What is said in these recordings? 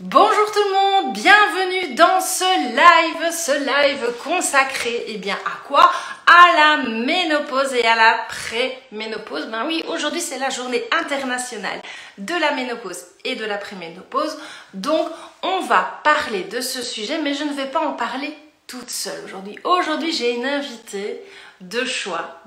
Bonjour tout le monde, bienvenue dans ce live consacré, à quoi? À la ménopause et à la pré-ménopause. Ben oui, aujourd'hui c'est la journée internationale de la ménopause et de la pré-ménopause. Donc on va parler de ce sujet, mais je ne vais pas en parler toute seule aujourd'hui. Aujourd'hui j'ai une invitée de choix,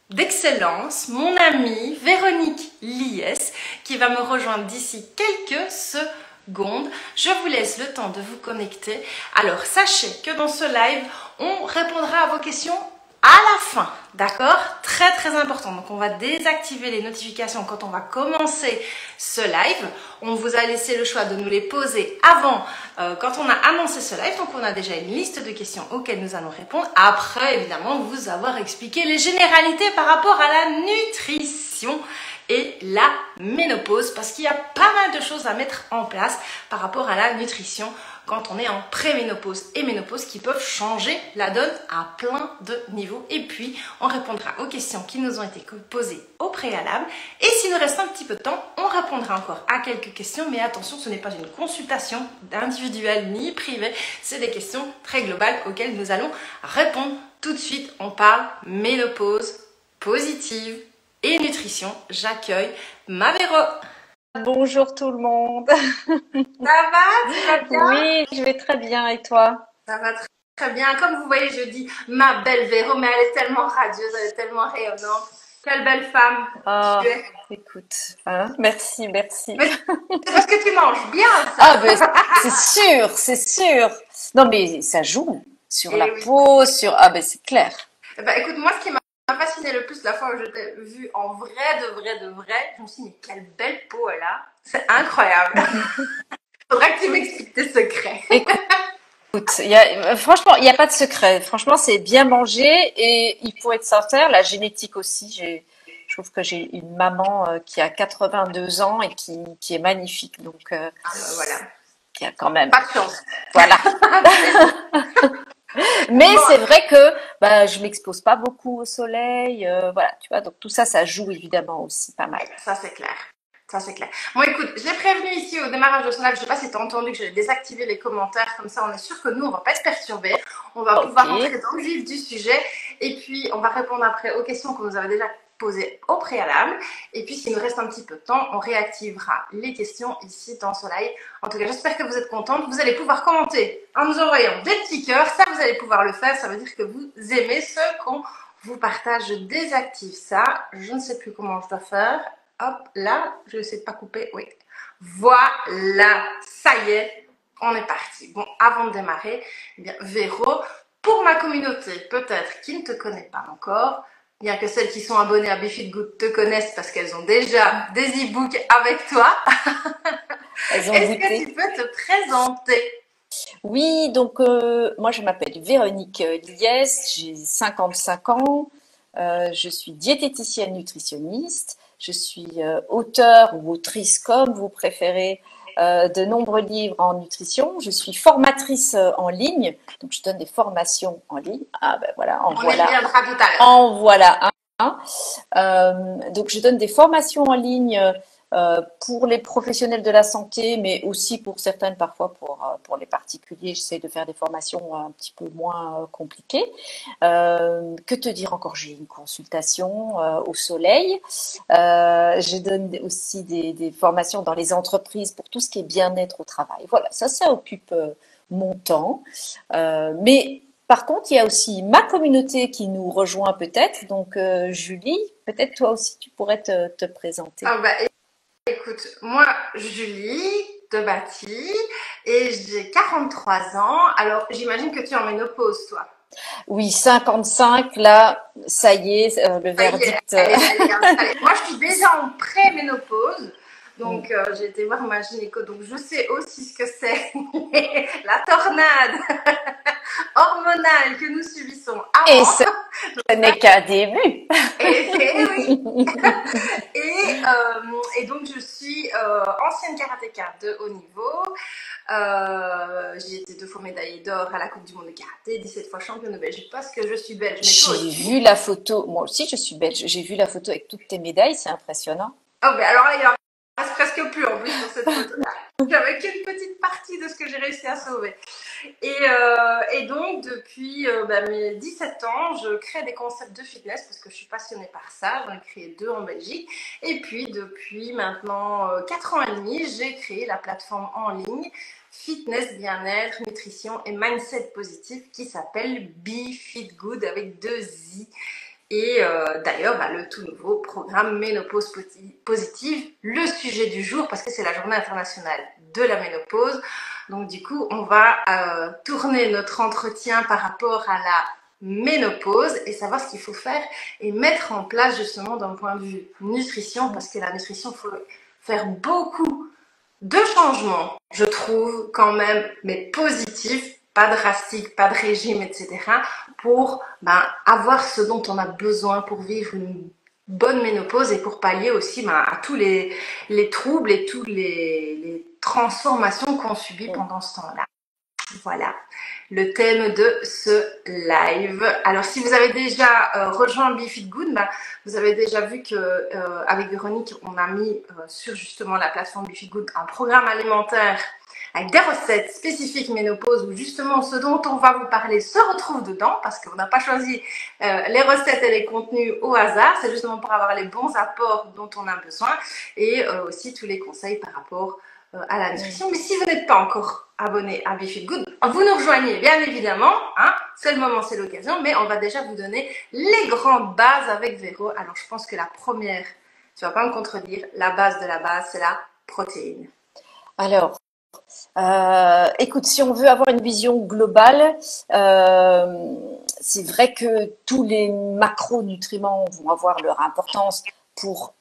d'excellence, mon amie Véronique Liès, qui va me rejoindre d'ici quelques secondes. Je vous laisse le temps de vous connecter. Alors, sachez que dans ce live, on répondra à vos questions à la fin, d'accord? Très très important. Donc, on va désactiver les notifications quand on va commencer ce live. On vous a laissé le choix de nous les poser avant, quand on a annoncé ce live. Donc, on a déjà une liste de questions auxquelles nous allons répondre. Après, évidemment, vous avoir expliqué les généralités par rapport à la nutrition et la ménopause, parce qu'il y a pas mal de choses à mettre en place par rapport à la nutrition quand on est en préménopause et ménopause qui peuvent changer la donne à plein de niveaux. Et puis, on répondra aux questions qui nous ont été posées au préalable. Et s'il nous reste un petit peu de temps, on répondra encore à quelques questions. Mais attention, ce n'est pas une consultation individuelle ni privée. C'est des questions très globales auxquelles nous allons répondre tout de suite. On parle ménopause positive et nutrition. J'accueille ma Véro. Bonjour tout le monde. Ça va? Tu vas bien? Oui, je vais très bien et toi? Ça va très, très bien. Comme vous voyez, je dis ma belle Véro, mais elle est tellement radieuse, elle est tellement rayonnante. Quelle belle femme Ah, tu es. écoute, hein, merci, merci. Mais c'est parce que tu manges bien, Ah, ça. ben, c'est sûr, c'est sûr. Non, mais ça joue sur la Et oui. peau, sur... Ah, ben, c'est clair. Écoute, moi, ce qui m'a fasciné le plus la fois où je t'ai vue en vrai, de vrai, je me suis dit, mais quelle belle peau elle a. C'est incroyable. Faudrait que tu m'expliques tes secrets. Écoute, franchement, il n'y a pas de secret. Franchement, c'est bien manger et il faut être sincère. La génétique aussi, je trouve que j'ai une maman qui a 82 ans et qui est magnifique. Donc, Ah ben voilà. il y a quand même... Pas de chance. Voilà. Mais Bon, c'est vrai que bah, je m'expose pas beaucoup au soleil, voilà, tu vois, donc tout ça, ça joue évidemment aussi pas mal. ça c'est clair. Ça c'est clair. Bon écoute, j'ai prévenu ici au démarrage de ce live, je sais pas si tu as entendu que j'ai désactivé les commentaires, comme ça on est sûr que nous on va pas être perturbés. On va Ok, pouvoir rentrer dans le vif du sujet et puis on va répondre après aux questions que vous avez déjà posées au préalable. Et puis s'il nous reste un petit peu de temps, on réactivera les questions ici dans ce live. En tout cas, j'espère que vous êtes contentes. Vous allez pouvoir commenter en nous envoyant des petits cœurs. Ça, vous allez pouvoir le faire. Ça veut dire que vous aimez ce qu'on vous partage. Je désactive ça. Je ne sais plus comment je dois faire. Hop, là, je ne sais pas couper, oui. Voilà, ça y est, on est parti. Bon, avant de démarrer, eh bien, Véro, pour ma communauté, peut-être qui ne te connaît pas encore, bien que celles qui sont abonnées à Be Fit Good te connaissent parce qu'elles ont déjà des e-books avec toi, elles ont est-ce que goûté. tu peux te présenter? Oui, donc moi je m'appelle Véronique Liès, j'ai 55 ans, je suis diététicienne nutritionniste, je suis auteure ou autrice comme vous préférez de nombreux livres en nutrition, je suis formatrice en ligne, donc je donne des formations en ligne. Ah ben voilà, On y reviendra tout à l'heure. en voilà un. Donc je donne des formations en ligne pour les professionnels de la santé, mais aussi pour certaines parfois pour les particuliers. J'essaie de faire des formations un petit peu moins compliquées. Que te dire encore? J'ai une consultation au soleil. Je donne aussi des formations dans les entreprises pour tout ce qui est bien-être au travail. Voilà, ça occupe mon temps. Mais par contre, il y a aussi ma communauté qui nous rejoint peut-être. Donc, Julie, peut-être toi aussi, tu pourrais te présenter. Ah bah, écoute, moi, Julie de Bâti, et j'ai 43 ans. Alors, j'imagine que tu es en ménopause, toi. Oui, 55, là, ça y est, le Ça y est, verdict. elle est installée. Moi, je suis déjà en pré-ménopause. Donc, j'ai été voir ma gynéco. Donc, je sais aussi ce que c'est la tornade hormonale que nous subissons Et avant. ce n'est qu'un début. Et oui. Et donc, je suis ancienne karatéka de haut niveau. J'ai été 2 fois médaillée d'or à la Coupe du Monde de karaté, 17 fois championne de Belgique parce que je suis belge, mais toi J'ai aussi. vu la photo, moi aussi je suis belge, j'ai vu la photo avec toutes tes médailles, c'est impressionnant. Oh, ben alors là, il en reste presque plus en plus sur cette photo-là. J'avais qu'une petite partie de ce que j'ai réussi à sauver. Et donc, depuis mes 17 ans, je crée des concepts de fitness parce que je suis passionnée par ça. J'en ai créé 2 en Belgique. Et puis, depuis maintenant 4 ans et demi, j'ai créé la plateforme en ligne fitness, bien-être, nutrition et mindset positif qui s'appelle Be Fit Good avec 2 I. Et d'ailleurs, le tout nouveau programme Ménopause Positive, le sujet du jour, parce que c'est la journée internationale de la ménopause. Donc du coup, on va tourner notre entretien par rapport à la ménopause et savoir ce qu'il faut faire et mettre en place justement d'un point de vue nutrition, parce que la nutrition, il faut faire beaucoup de changements, je trouve quand même, mais positifs, pas drastiques, pas de régime, etc., pour avoir ce dont on a besoin pour vivre une bonne ménopause et pour pallier aussi à tous les troubles et toutes les transformations qu'on subit pendant ce temps-là. Voilà le thème de ce live. Alors, si vous avez déjà rejoint Be Fit Good, vous avez déjà vu que avec Véronique, on a mis sur justement la plateforme Be Fit Good un programme alimentaire avec des recettes spécifiques ménopause où justement ce dont on va vous parler se retrouve dedans parce qu'on n'a pas choisi les recettes et les contenus au hasard. C'est justement pour avoir les bons apports dont on a besoin et aussi tous les conseils par rapport à la nutrition. Mais si vous n'êtes pas encore abonné à Be Fit Good, vous nous rejoignez bien évidemment, c'est le moment, c'est l'occasion, mais on va déjà vous donner les grandes bases avec Véro. Alors je pense que la première, tu vas pas me contredire, la base de la base, c'est la protéine. Alors, écoute, si on veut avoir une vision globale, c'est vrai que tous les macronutriments vont avoir leur importance pour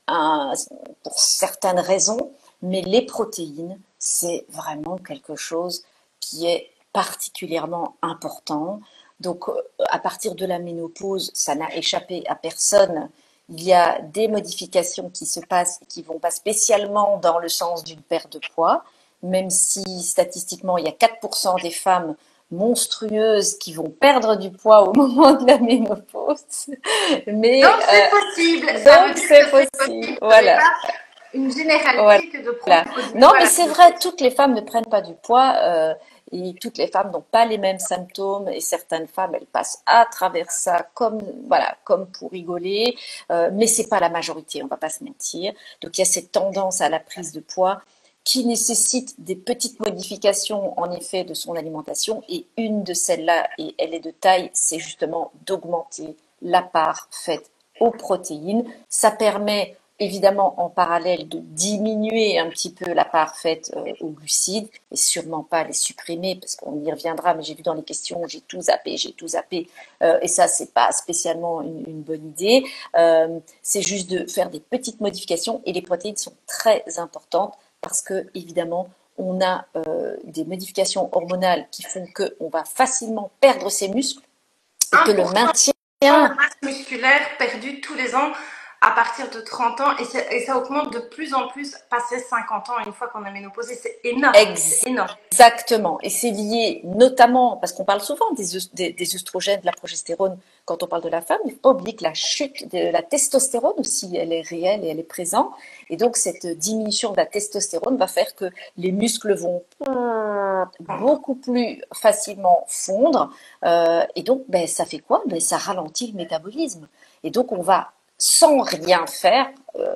certaines raisons, mais les protéines, c'est vraiment quelque chose qui est particulièrement important. Donc, à partir de la ménopause, ça n'a échappé à personne. Il y a des modifications qui se passent et qui vont pas spécialement dans le sens d'une perte de poids, même si statistiquement, il y a 4% des femmes monstrueuses qui vont perdre du poids au moment de la ménopause. Mais donc c'est possible. Donc c'est possible. Voilà. Une généralité que de prendre. Non, mais c'est vrai, toutes les femmes ne prennent pas du poids et toutes les femmes n'ont pas les mêmes symptômes et certaines femmes, elles passent à travers ça comme pour rigoler, mais c'est pas la majorité, on va pas se mentir. Donc il y a cette tendance à la prise de poids qui nécessite des petites modifications en effet de son alimentation et une de celles-là, et elle est de taille, c'est justement d'augmenter la part faite aux protéines. Ça permet évidemment en parallèle de diminuer un petit peu la part faite aux glucides et sûrement pas les supprimer parce qu'on y reviendra, mais j'ai vu dans les questions, j'ai tout zappé et ça c'est pas spécialement une bonne idée. C'est juste de faire des petites modifications et les protéines sont très importantes parce que évidemment on a des modifications hormonales qui font qu'on va facilement perdre ses muscles et que le maintien de masse musculaire perdu tous les ans à partir de 30 ans et ça augmente de plus en plus passé 50 ans une fois qu'on est ménopausé. C'est énorme. Exactement. Et c'est lié notamment, parce qu'on parle souvent des œstrogènes, de la progestérone quand on parle de la femme, il ne faut pas oublier que la chute de la testostérone aussi, elle est réelle et elle est présente. Et donc cette diminution de la testostérone va faire que les muscles vont beaucoup plus facilement fondre. Et donc ça fait quoi? Ça ralentit le métabolisme. Et donc on va sans rien faire,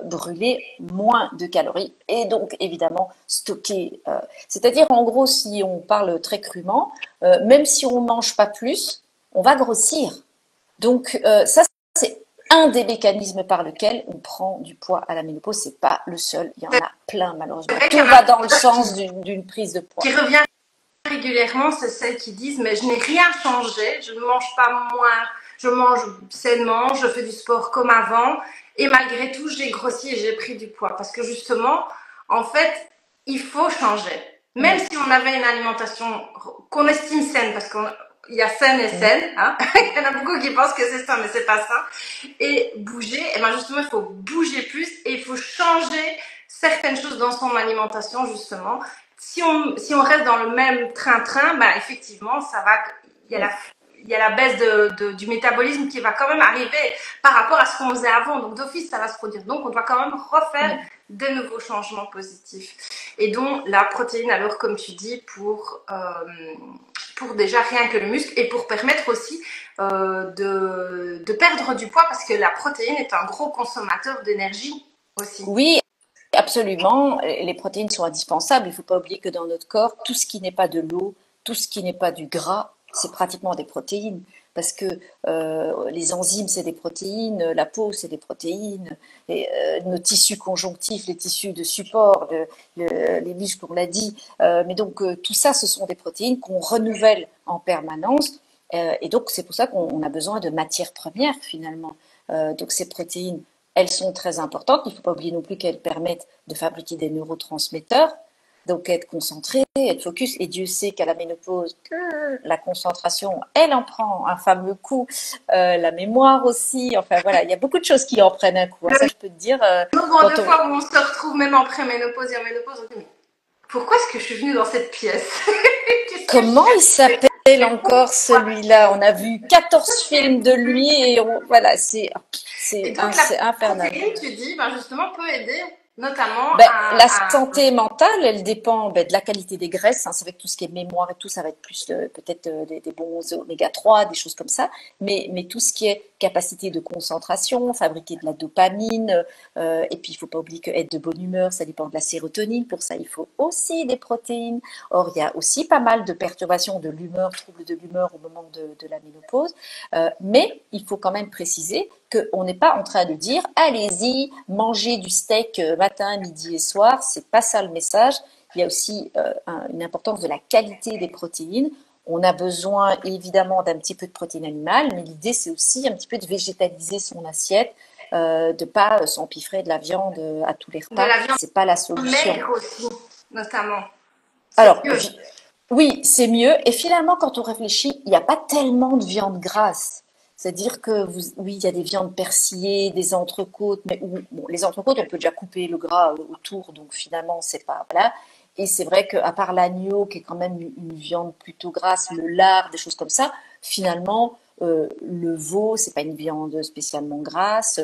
brûler moins de calories et donc évidemment stocker. C'est-à-dire en gros, si on parle très crûment, même si on ne mange pas plus, on va grossir. Donc ça, c'est un des mécanismes par lequel on prend du poids à la ménopause. C'est pas le seul, il y en a plein malheureusement. Tout va dans le sens d'une prise de poids. Qui revient régulièrement, c'est celles qui disent mais je n'ai rien changé, je ne mange pas moins. Je mange sainement, je fais du sport comme avant et malgré tout, j'ai grossi et j'ai pris du poids. Parce que justement, en fait, il faut changer. Même si on avait une alimentation qu'on estime saine, parce qu'il y a saine et saine, il y en a beaucoup qui pensent que c'est ça, mais c'est pas ça. Et bouger, et bien justement, il faut bouger plus et il faut changer certaines choses dans son alimentation, justement. Si on reste dans le même train-train, effectivement, ça va, il y a la baisse du métabolisme qui va quand même arriver par rapport à ce qu'on faisait avant. Donc d'office, ça va se produire. Donc on doit quand même refaire de nouveaux changements positifs. Et dont la protéine, alors comme tu dis, pour déjà rien que le muscle et pour permettre aussi de perdre du poids parce que la protéine est un gros consommateur d'énergie aussi. Oui, absolument. Les protéines sont indispensables. Il ne faut pas oublier que dans notre corps, tout ce qui n'est pas de l'eau, tout ce qui n'est pas du gras, c'est pratiquement des protéines. Parce que les enzymes, c'est des protéines, la peau, c'est des protéines, nos tissus conjonctifs, les tissus de support, les muscles, on l'a dit. Mais donc, tout ça, ce sont des protéines qu'on renouvelle en permanence. Et donc, c'est pour ça qu'on a besoin de matières premières, finalement. Donc, ces protéines, elles sont très importantes. Il ne faut pas oublier non plus qu'elles permettent de fabriquer des neurotransmetteurs, donc être concentré, être focus. Et Dieu sait qu'à la ménopause, la concentration, elle en prend un fameux coup. La mémoire aussi. Enfin voilà, il y a beaucoup de choses qui en prennent un coup. Hein. Ça, je peux te dire. Nombre de fois où on se retrouve même en préménopause et en ménopause, on dit mais pourquoi est-ce que je suis venue dans cette pièce? Comment il s'appelle encore celui-là? On a vu 14 films de lui et voilà, c'est infernal. Protéine, tu dis, ben justement, peut aider notamment La santé mentale, elle dépend de la qualité des graisses. Hein. C'est vrai que tout ce qui est mémoire et tout, ça va être plus peut-être des bons oméga 3, des choses comme ça. Mais tout ce qui est capacité de concentration, fabriquer de la dopamine, et puis il ne faut pas oublier que être de bonne humeur, ça dépend de la sérotonine. Pour ça, il faut aussi des protéines. Or, il y a aussi pas mal de perturbations de l'humeur, troubles de l'humeur au moment de la ménopause. Mais il faut quand même préciser qu'on n'est pas en train de dire allez-y, mangez du steak matin, midi et soir. C'est pas ça le message. Il y a aussi une importance de la qualité des protéines. On a besoin évidemment d'un petit peu de protéines animales, mais l'idée c'est aussi un petit peu de végétaliser son assiette, de pas s'empiffrer de la viande à tous les repas. C'est pas la solution. Maigre aussi, notamment. Alors, oui, c'est mieux. Et finalement, quand on réfléchit, il n'y a pas tellement de viande grasse. C'est-à-dire que oui, il y a des viandes persillées, des entrecôtes, mais bon, les entrecôtes, on peut déjà couper le gras autour, donc finalement, c'est pas voilà. Et c'est vrai qu'à part l'agneau, qui est quand même une viande plutôt grasse, le lard, des choses comme ça, finalement, le veau, c'est pas une viande spécialement grasse.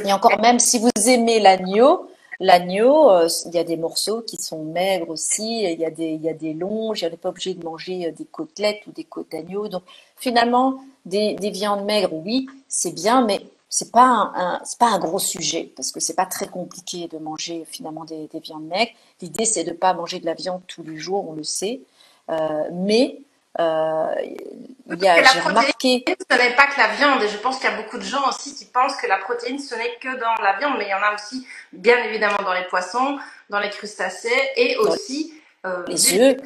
Et encore même, si vous aimez l'agneau, il y a des morceaux qui sont maigres aussi, il y a des longes, on n'est pas obligé de manger des côtelettes ou des côtes d'agneau. Donc finalement, des viandes maigres, oui, c'est bien, mais c'est pas un gros sujet parce que c'est pas très compliqué de manger finalement des viandes maigres. L'idée, c'est de pas manger de la viande tous les jours, on le sait, mais j'ai remarqué. Ce n'est pas que la viande, et je pense qu'il y a beaucoup de gens aussi qui pensent que la protéine ce n'est que dans la viande, mais il y en a aussi bien évidemment dans les poissons, dans les crustacés et aussi les œufs.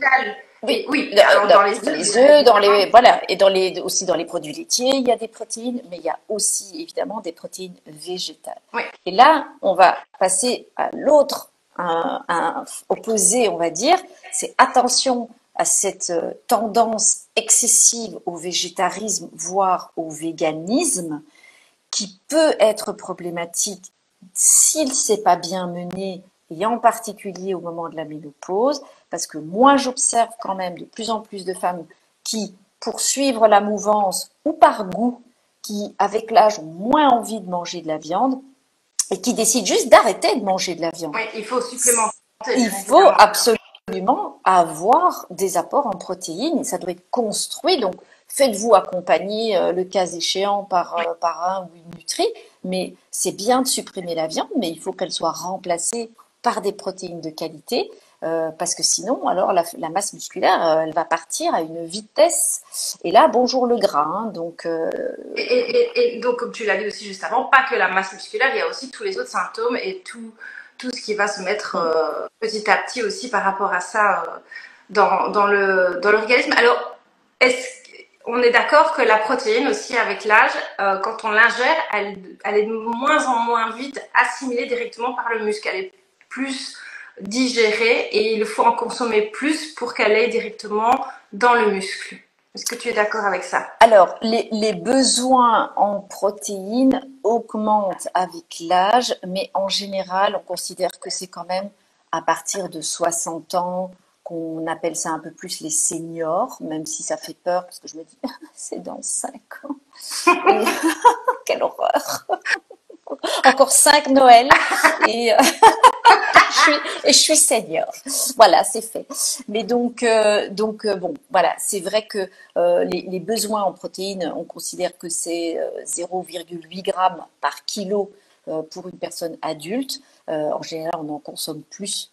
Oui, dans les œufs, voilà, et aussi dans les produits laitiers, il y a des protéines, mais il y a aussi évidemment des protéines végétales. Oui. Et là, on va passer à l'autre, un opposé, on va dire, c'est attention à cette tendance excessive au végétarisme, voire au véganisme, qui peut être problématique s'il ne s'est pas bien mené, et en particulier au moment de la ménopause, parce que moi j'observe quand même de plus en plus de femmes qui, pour suivre la mouvance ou par goût, qui avec l'âge ont moins envie de manger de la viande et qui décident juste d'arrêter de manger de la viande. Oui, il faut supplémenter. Il faut absolument avoir des apports en protéines, ça doit être construit, donc faites-vous accompagner le cas échéant par un ou une nutrie, mais c'est bien de supprimer la viande, mais il faut qu'elle soit remplacée par des protéines de qualité, parce que sinon, alors la masse musculaire, elle va partir à une vitesse, et là, bonjour le gras. Hein, donc, et donc, comme tu l'as dit aussi juste avant, pas que la masse musculaire, il y a aussi tous les autres symptômes et tout ce qui va se mettre petit à petit aussi par rapport à ça dans l'organisme. Alors, on est d'accord que la protéine aussi avec l'âge, quand on l'ingère, elle est de moins en moins vite assimilée directement par le muscle. Elle est plus digérée et il faut en consommer plus pour qu'elle aille directement dans le muscle. Est-ce que tu es d'accord avec ça? Alors, les besoins en protéines augmentent avec l'âge, mais en général, on considère que c'est quand même à partir de 60 ans qu'on appelle ça un peu plus les seniors, même si ça fait peur parce que je me dis c'est dans 5 ans. Et, quelle horreur! Encore 5 Noël et, je suis senior. Voilà, c'est fait. Mais bon, voilà, c'est vrai que les besoins en protéines, on considère que c'est 0,8 grammes par kilo pour une personne adulte. En général, on en consomme plus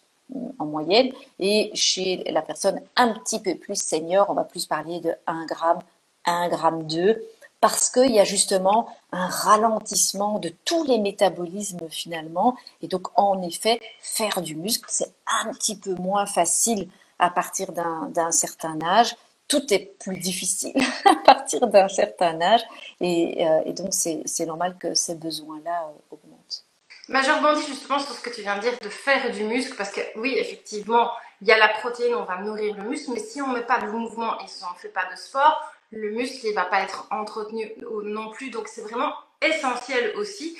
en moyenne. Et chez la personne un petit peu plus senior, on va plus parler de 1 gramme, 1 gramme 2, parce qu'il y a justement un ralentissement de tous les métabolismes finalement. Et donc, en effet, faire du muscle, c'est un petit peu moins facile à partir d'un certain âge. Tout est plus difficile à partir d'un certain âge. Et donc, c'est normal que ces besoins-là augmentent. Bah, je rebondis justement sur ce que tu viens de dire de faire du muscle parce que oui, effectivement, il y a la protéine, on va nourrir le muscle, mais si on ne met pas de mouvement et si on ne fait pas de sport, le muscle il va pas être entretenu non plus. Donc c'est vraiment essentiel aussi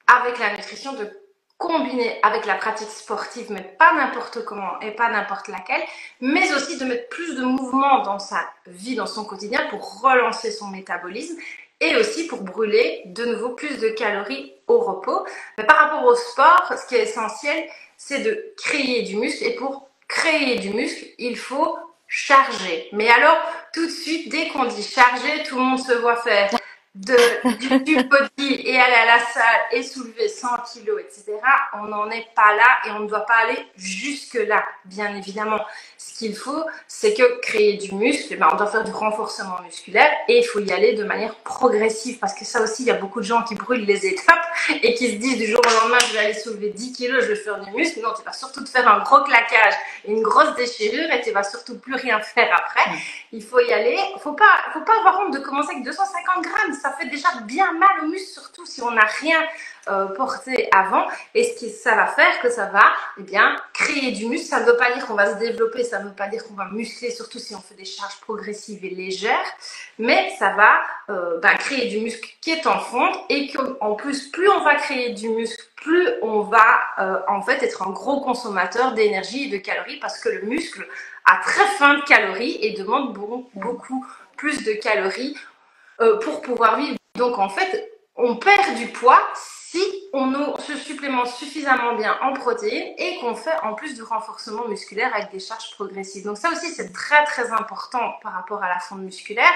avec la nutrition de combiner avec la pratique sportive, mais pas n'importe comment et pas n'importe laquelle, mais aussi de mettre plus de mouvement dans sa vie, dans son quotidien pour relancer son métabolisme et aussi pour brûler de nouveau plus de calories au repos. Mais par rapport au sport, ce qui est essentiel, c'est de créer du muscle et pour créer du muscle, il faut charger. Mais alors, tout de suite, dès qu'on dit charger, tout le monde se voit faire du body et aller à la salle et soulever 100 kilos, etc. On n'en est pas là et on ne doit pas aller jusque là, bien évidemment. Ce qu'il faut, c'est que créer du muscle, on doit faire du renforcement musculaire et il faut y aller de manière progressive parce que ça aussi, il y a beaucoup de gens qui brûlent les étapes et qui se disent du jour au lendemain, je vais aller soulever 10 kilos, je vais faire du muscle. Non, tu vas surtout te faire un gros claquage et une grosse déchirure et tu vas surtout plus rien faire après. Il faut y aller. Faut pas avoir honte de commencer avec 250 grammes. Ça fait déjà bien mal au muscle, surtout si on n'a rien porté avant. Et ce que ça va faire, que ça va, créer du muscle. Ça ne veut pas dire qu'on va se développer, ça ne veut pas dire qu'on va muscler, surtout si on fait des charges progressives et légères. Mais ça va créer du muscle qui est en fonte et qu'en plus, plus on va créer du muscle, plus on va en fait être un gros consommateur d'énergie et de calories parce que le muscle a très faim de calories et demande beaucoup plus de calories pour pouvoir vivre. Donc en fait, on perd du poids si on se supplémente suffisamment bien en protéines et qu'on fait en plus du renforcement musculaire avec des charges progressives. Donc ça aussi, c'est très très important par rapport à la fonte musculaire.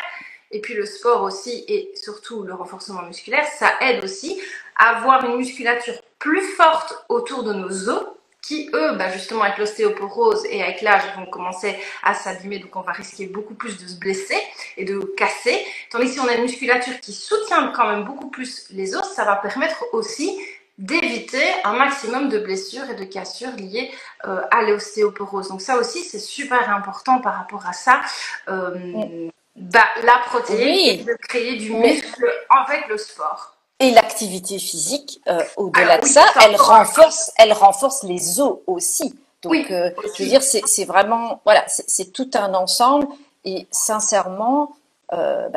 Et puis le sport aussi et surtout le renforcement musculaire, ça aide aussi à avoir une musculature plus forte autour de nos os qui, eux, justement, avec l'ostéoporose et avec l'âge, vont commencer à s'abîmer, donc on va risquer beaucoup plus de se blesser et de casser. Tandis que si on a une musculature qui soutient quand même beaucoup plus les os, ça va permettre aussi d'éviter un maximum de blessures et de cassures liées à l'ostéoporose. Donc ça aussi, c'est super important par rapport à ça. La protéine et de créer du muscle avec le sport. Et l'activité physique, au-delà de ça, elle renforce les os aussi. Donc, je veux dire, c'est vraiment, voilà, c'est tout un ensemble. Et sincèrement,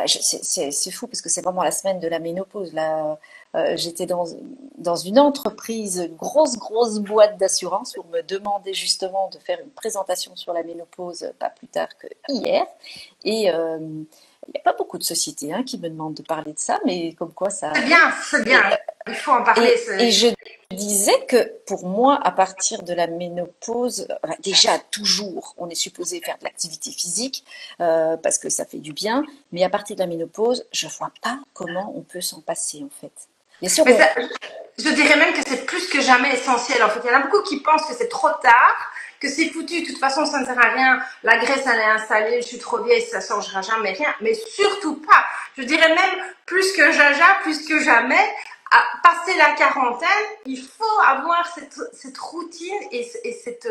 c'est fou parce que c'est vraiment la semaine de la ménopause. Là, j'étais dans une entreprise, une grosse boîte d'assurance où on me demandait justement de faire une présentation sur la ménopause pas plus tard que hier. Et il n'y a pas beaucoup de sociétés qui me demandent de parler de ça, mais comme quoi ça... C'est bien, il faut en parler. Et je disais que pour moi, à partir de la ménopause, déjà toujours, on est supposé faire de l'activité physique parce que ça fait du bien, mais à partir de la ménopause, je ne vois pas comment on peut s'en passer en fait. Bien sûr, je dirais même que c'est plus que jamais essentiel. En fait, il y en a beaucoup qui pensent que c'est trop tard, que c'est foutu, de toute façon ça ne sert à rien, la graisse elle est installée, je suis trop vieille, ça ne changera jamais rien, mais surtout pas. Je dirais même plus que jaja, plus que jamais, à passer la quarantaine, il faut avoir cette routine et cette...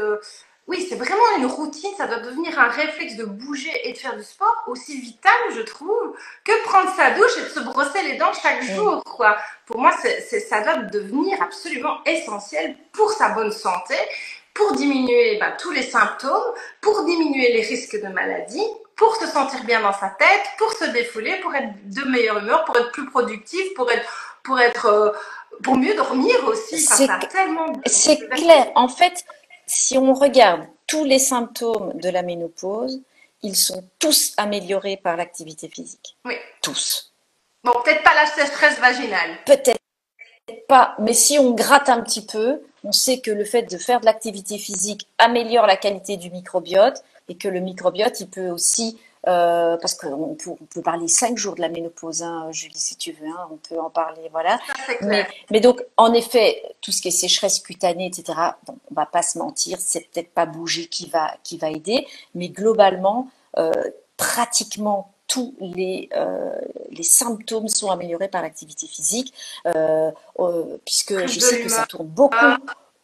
oui, c'est vraiment une routine, ça doit devenir un réflexe de bouger et de faire du sport aussi vital, je trouve, que prendre sa douche et de se brosser les dents chaque jour, quoi. Pour moi, ça doit devenir absolument essentiel pour sa bonne santé, pour diminuer tous les symptômes, pour diminuer les risques de maladie, pour se sentir bien dans sa tête, pour se défouler, pour être de meilleure humeur, pour être plus productif, pour mieux dormir aussi. C'est clair. En fait, si on regarde tous les symptômes de la ménopause, ils sont tous améliorés par l'activité physique. Oui. Tous. Bon, peut-être pas la sécheresse vaginale. Peut-être pas, mais si on gratte un petit peu, on sait que le fait de faire de l'activité physique améliore la qualité du microbiote et que le microbiote, il peut aussi, parce qu'on peut parler 5 jours de la ménopause, hein, Julie, si tu veux, hein, on peut en parler, voilà. Ça, c'est clair. Mais donc, en effet, tout ce qui est sécheresse cutanée, etc., bon, on va pas se mentir, c'est peut-être pas bouger qui va aider, mais globalement, pratiquement tous les symptômes sont améliorés par l'activité physique, puisque Prise je de sais que ça l'humeur, tourne beaucoup.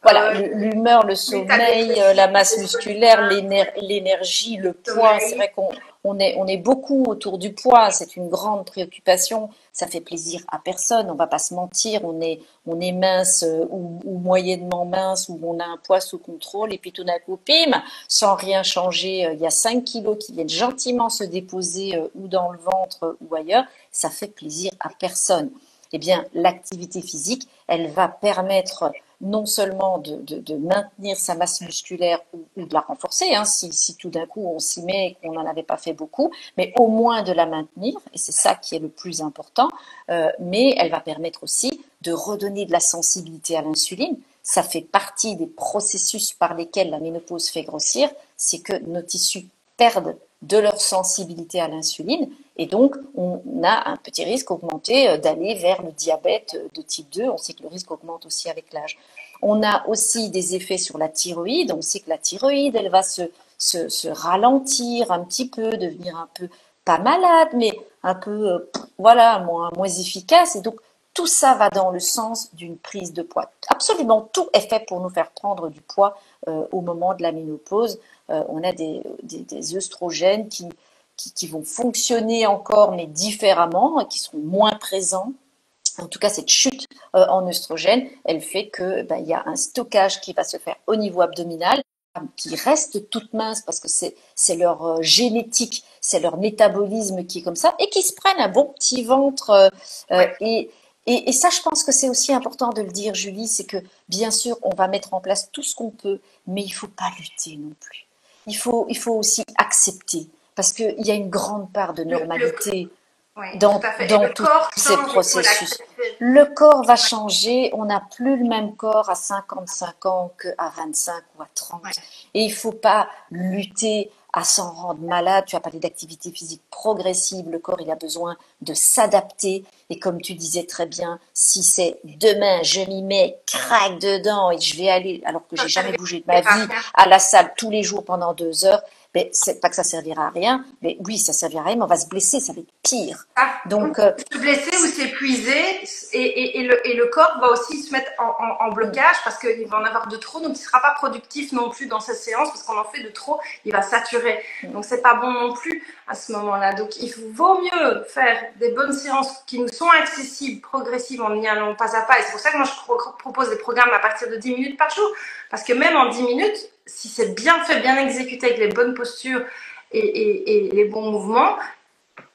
Voilà, euh, l'humeur, le l'état sommeil, la dépressif, masse les musculaire, solitudes, l'énergie, le le poids. C'est sommeil. vrai on est beaucoup autour du poids. C'est une grande préoccupation. Ça fait plaisir à personne. On va pas se mentir. On est mince ou moyennement mince ou on a un poids sous contrôle et puis tout d'un coup, pim, sans rien changer, il y a 5 kilos qui viennent gentiment se déposer ou dans le ventre ou ailleurs. Ça fait plaisir à personne. Eh bien, l'activité physique, elle va permettre non seulement de maintenir sa masse musculaire ou de la renforcer, hein, si tout d'un coup on s'y met et qu'on n'en avait pas fait beaucoup, mais au moins de la maintenir, et c'est ça qui est le plus important, mais elle va permettre aussi de redonner de la sensibilité à l'insuline. Ça fait partie des processus par lesquels la ménopause fait grossir, c'est que nos tissus perdent de leur sensibilité à l'insuline et donc on a un petit risque augmenté d'aller vers le diabète de type 2. On sait que le risque augmente aussi avec l'âge. On a aussi des effets sur la thyroïde. On sait que la thyroïde, elle va se ralentir un petit peu, devenir un peu pas malade, mais un peu voilà moins efficace. Et donc tout ça va dans le sens d'une prise de poids. Absolument tout est fait pour nous faire prendre du poids au moment de la ménopause. On a des œstrogènes qui vont fonctionner encore, mais différemment, qui sont moins présents. En tout cas, cette chute en œstrogène, elle fait que il y a un stockage qui va se faire au niveau abdominal, qui reste toute mince parce que c'est leur génétique, c'est leur métabolisme qui est comme ça, et qui se prennent un bon petit ventre. Ouais. Et ça, je pense que c'est aussi important de le dire, Julie, c'est que bien sûr, on va mettre en place tout ce qu'on peut, mais il ne faut pas lutter non plus. Il faut aussi accepter, parce qu'il y a une grande part de Le, le, normalité oui, tout à fait. Et dans le tous corps ces change, il faut processus. l'accepter. Le corps va changer, on n'a plus le même corps à 55 ans qu'à 25 ou à 30. Ouais. Et il ne faut pas lutter à s'en rendre malade. Tu as parlé d'activité physique progressive, le corps il a besoin de s'adapter. Et comme tu disais très bien, si c'est demain je m'y mets, craque dedans et je vais aller, alors que Ça j'ai jamais servira bougé de ma à vie, rien. à la salle tous les jours pendant 2 heures, mais c'est pas que ça servira à rien, mais oui, ça servira à rien, mais on va se blesser, ça va être pire. Ah, ou Donc, se blesser ou s'épuiser et le corps va aussi se mettre en blocage parce qu'il va en avoir de trop, donc il ne sera pas productif non plus dans sa séance parce qu'on en fait de trop, il va saturer. Donc c'est pas bon non plus à ce moment-là. Donc il vaut mieux faire des bonnes séances qui nous sont accessibles, progressives en y allant pas à pas. Et c'est pour ça que moi je propose des programmes à partir de 10 minutes par jour parce que même en 10 minutes, si c'est bien fait, bien exécuté avec les bonnes postures et les bons mouvements,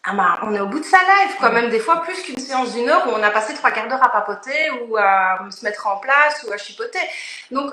ah bah, on est au bout de sa life, quoi. Même des fois plus qu'une séance d'une heure où on a passé 3 quarts d'heure à papoter ou à se mettre en place ou à chipoter. Donc,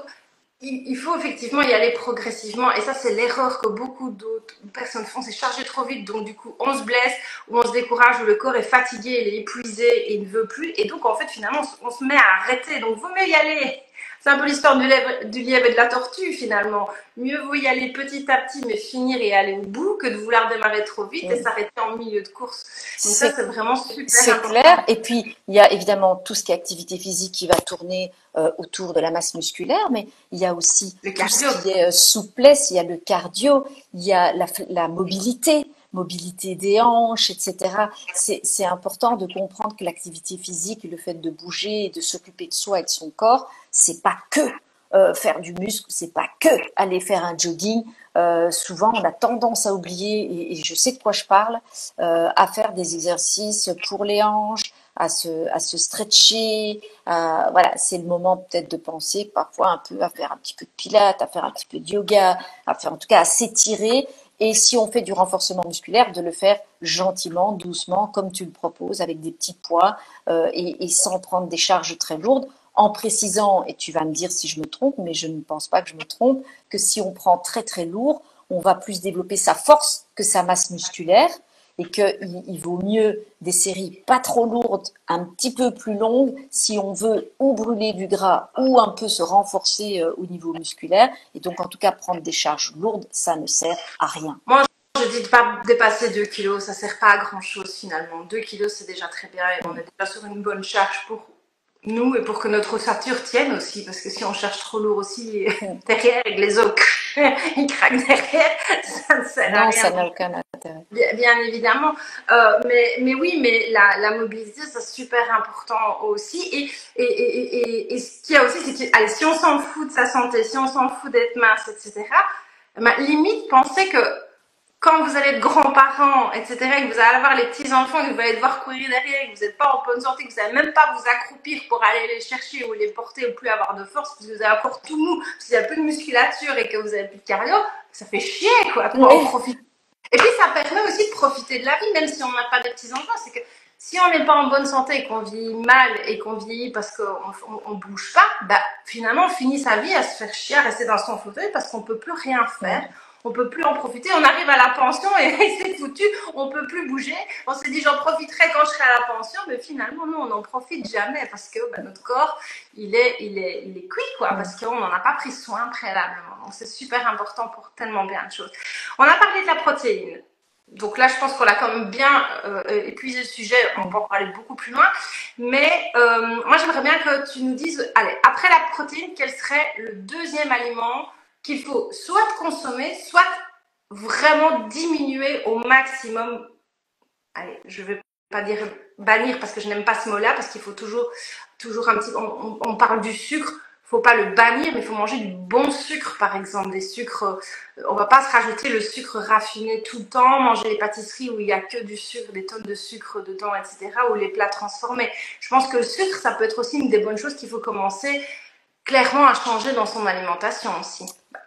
il faut effectivement y aller progressivement. Et ça, c'est l'erreur que beaucoup d'autres personnes font, c'est charger trop vite. Donc, du coup, on se blesse ou on se décourage ou le corps est fatigué, il est épuisé et il ne veut plus. Et donc, en fait, finalement, on se met à arrêter. Donc, vaut mieux y aller. C'est un peu l'histoire du lièvre et de la tortue, finalement. Mieux vaut y aller petit à petit, mais finir et aller au bout, que de vouloir démarrer trop vite et s'arrêter en milieu de course. Donc ça, c'est vraiment super c'est important. clair. Et puis, il y a évidemment tout ce qui est activité physique qui va tourner autour de la masse musculaire, mais il y a aussi tout ce qui est souplesse, il y a le cardio, il y a la mobilité des hanches, etc. C'est important de comprendre que l'activité physique, le fait de bouger et de s'occuper de soi et de son corps, c'est pas que faire du muscle, c'est pas que aller faire un jogging. Souvent, on a tendance à oublier, et je sais de quoi je parle, à faire des exercices pour les hanches, à se stretcher. Voilà, c'est le moment peut-être de penser parfois un peu à faire un petit peu de pilates, à faire un petit peu de yoga, à faire en tout cas à s'étirer. Et si on fait du renforcement musculaire, de le faire gentiment, doucement, comme tu le proposes, avec des petits poids et sans prendre des charges très lourdes, en précisant, et tu vas me dire si je me trompe, mais je ne pense pas que je me trompe, que si on prend très très lourd, on va plus développer sa force que sa masse musculaire et qu'il vaut mieux des séries pas trop lourdes, un petit peu plus longues, si on veut ou brûler du gras ou un peu se renforcer au niveau musculaire. Et donc, en tout cas, prendre des charges lourdes, ça ne sert à rien. Moi, je dis de pas dépasser 2 kilos, ça sert pas à grand chose finalement. 2 kilos, c'est déjà très bien et on est déjà sur une bonne charge pour nous et pour que notre ossature tienne aussi, parce que si on cherche trop lourd aussi derrière et que les os ils craquent derrière, ça ne sert à rien. Non, ça n'a aucun intérêt. Bien évidemment, mais oui, mais la mobilité, c'est super important aussi. Et ce qu'il y a aussi, c'est que allez, si on s'en fout de sa santé, si on s'en fout d'être mince, etc., limite, pensez que quand vous allez être grands-parents, etc., et que vous allez avoir les petits-enfants, que vous allez devoir courir derrière, que vous n'êtes pas en bonne santé, que vous n'allez même pas vous accroupir pour aller les chercher ou les porter ou plus avoir de force, parce que vous avez encore tout mou, parce qu'il n'y a plus de musculature et que vous n'avez plus de cardio, ça fait chier, quoi, pour en profiter. Et puis, ça permet aussi de profiter de la vie, même si on n'a pas de petits-enfants. C'est que si on n'est pas en bonne santé et qu'on vit mal et qu'on vieillit parce qu'on ne bouge pas, bah, finalement, on finit sa vie à se faire chier, à rester dans son fauteuil parce qu'on ne peut plus rien faire. On peut plus en profiter. On arrive à la pension et c'est foutu. On peut plus bouger. On s'est dit j'en profiterai quand je serai à la pension, mais finalement non, on n'en profite jamais parce que notre corps il est cuit quoi, parce qu'on n'en a pas pris soin préalablement. Donc c'est super important pour tellement bien de choses. On a parlé de la protéine. Donc là, je pense qu'on a quand même bien épuisé le sujet. On peut en parler beaucoup plus loin. Mais moi, j'aimerais bien que tu nous dises, allez, après la protéine, quel serait le deuxième aliment qu'il faut soit consommer, soit vraiment diminuer au maximum. Allez, je ne vais pas dire bannir parce que je n'aime pas ce mot-là, parce qu'il faut toujours un petit... On parle du sucre, il ne faut pas le bannir, mais il faut manger du bon sucre, par exemple. Des sucres, on ne va pas se rajouter le sucre raffiné tout le temps, manger les pâtisseries où il n'y a que du sucre, des tonnes de sucre dedans, etc., ou les plats transformés. Je pense que le sucre, ça peut être aussi une des bonnes choses qu'il faut commencer clairement à changer dans son alimentation aussi.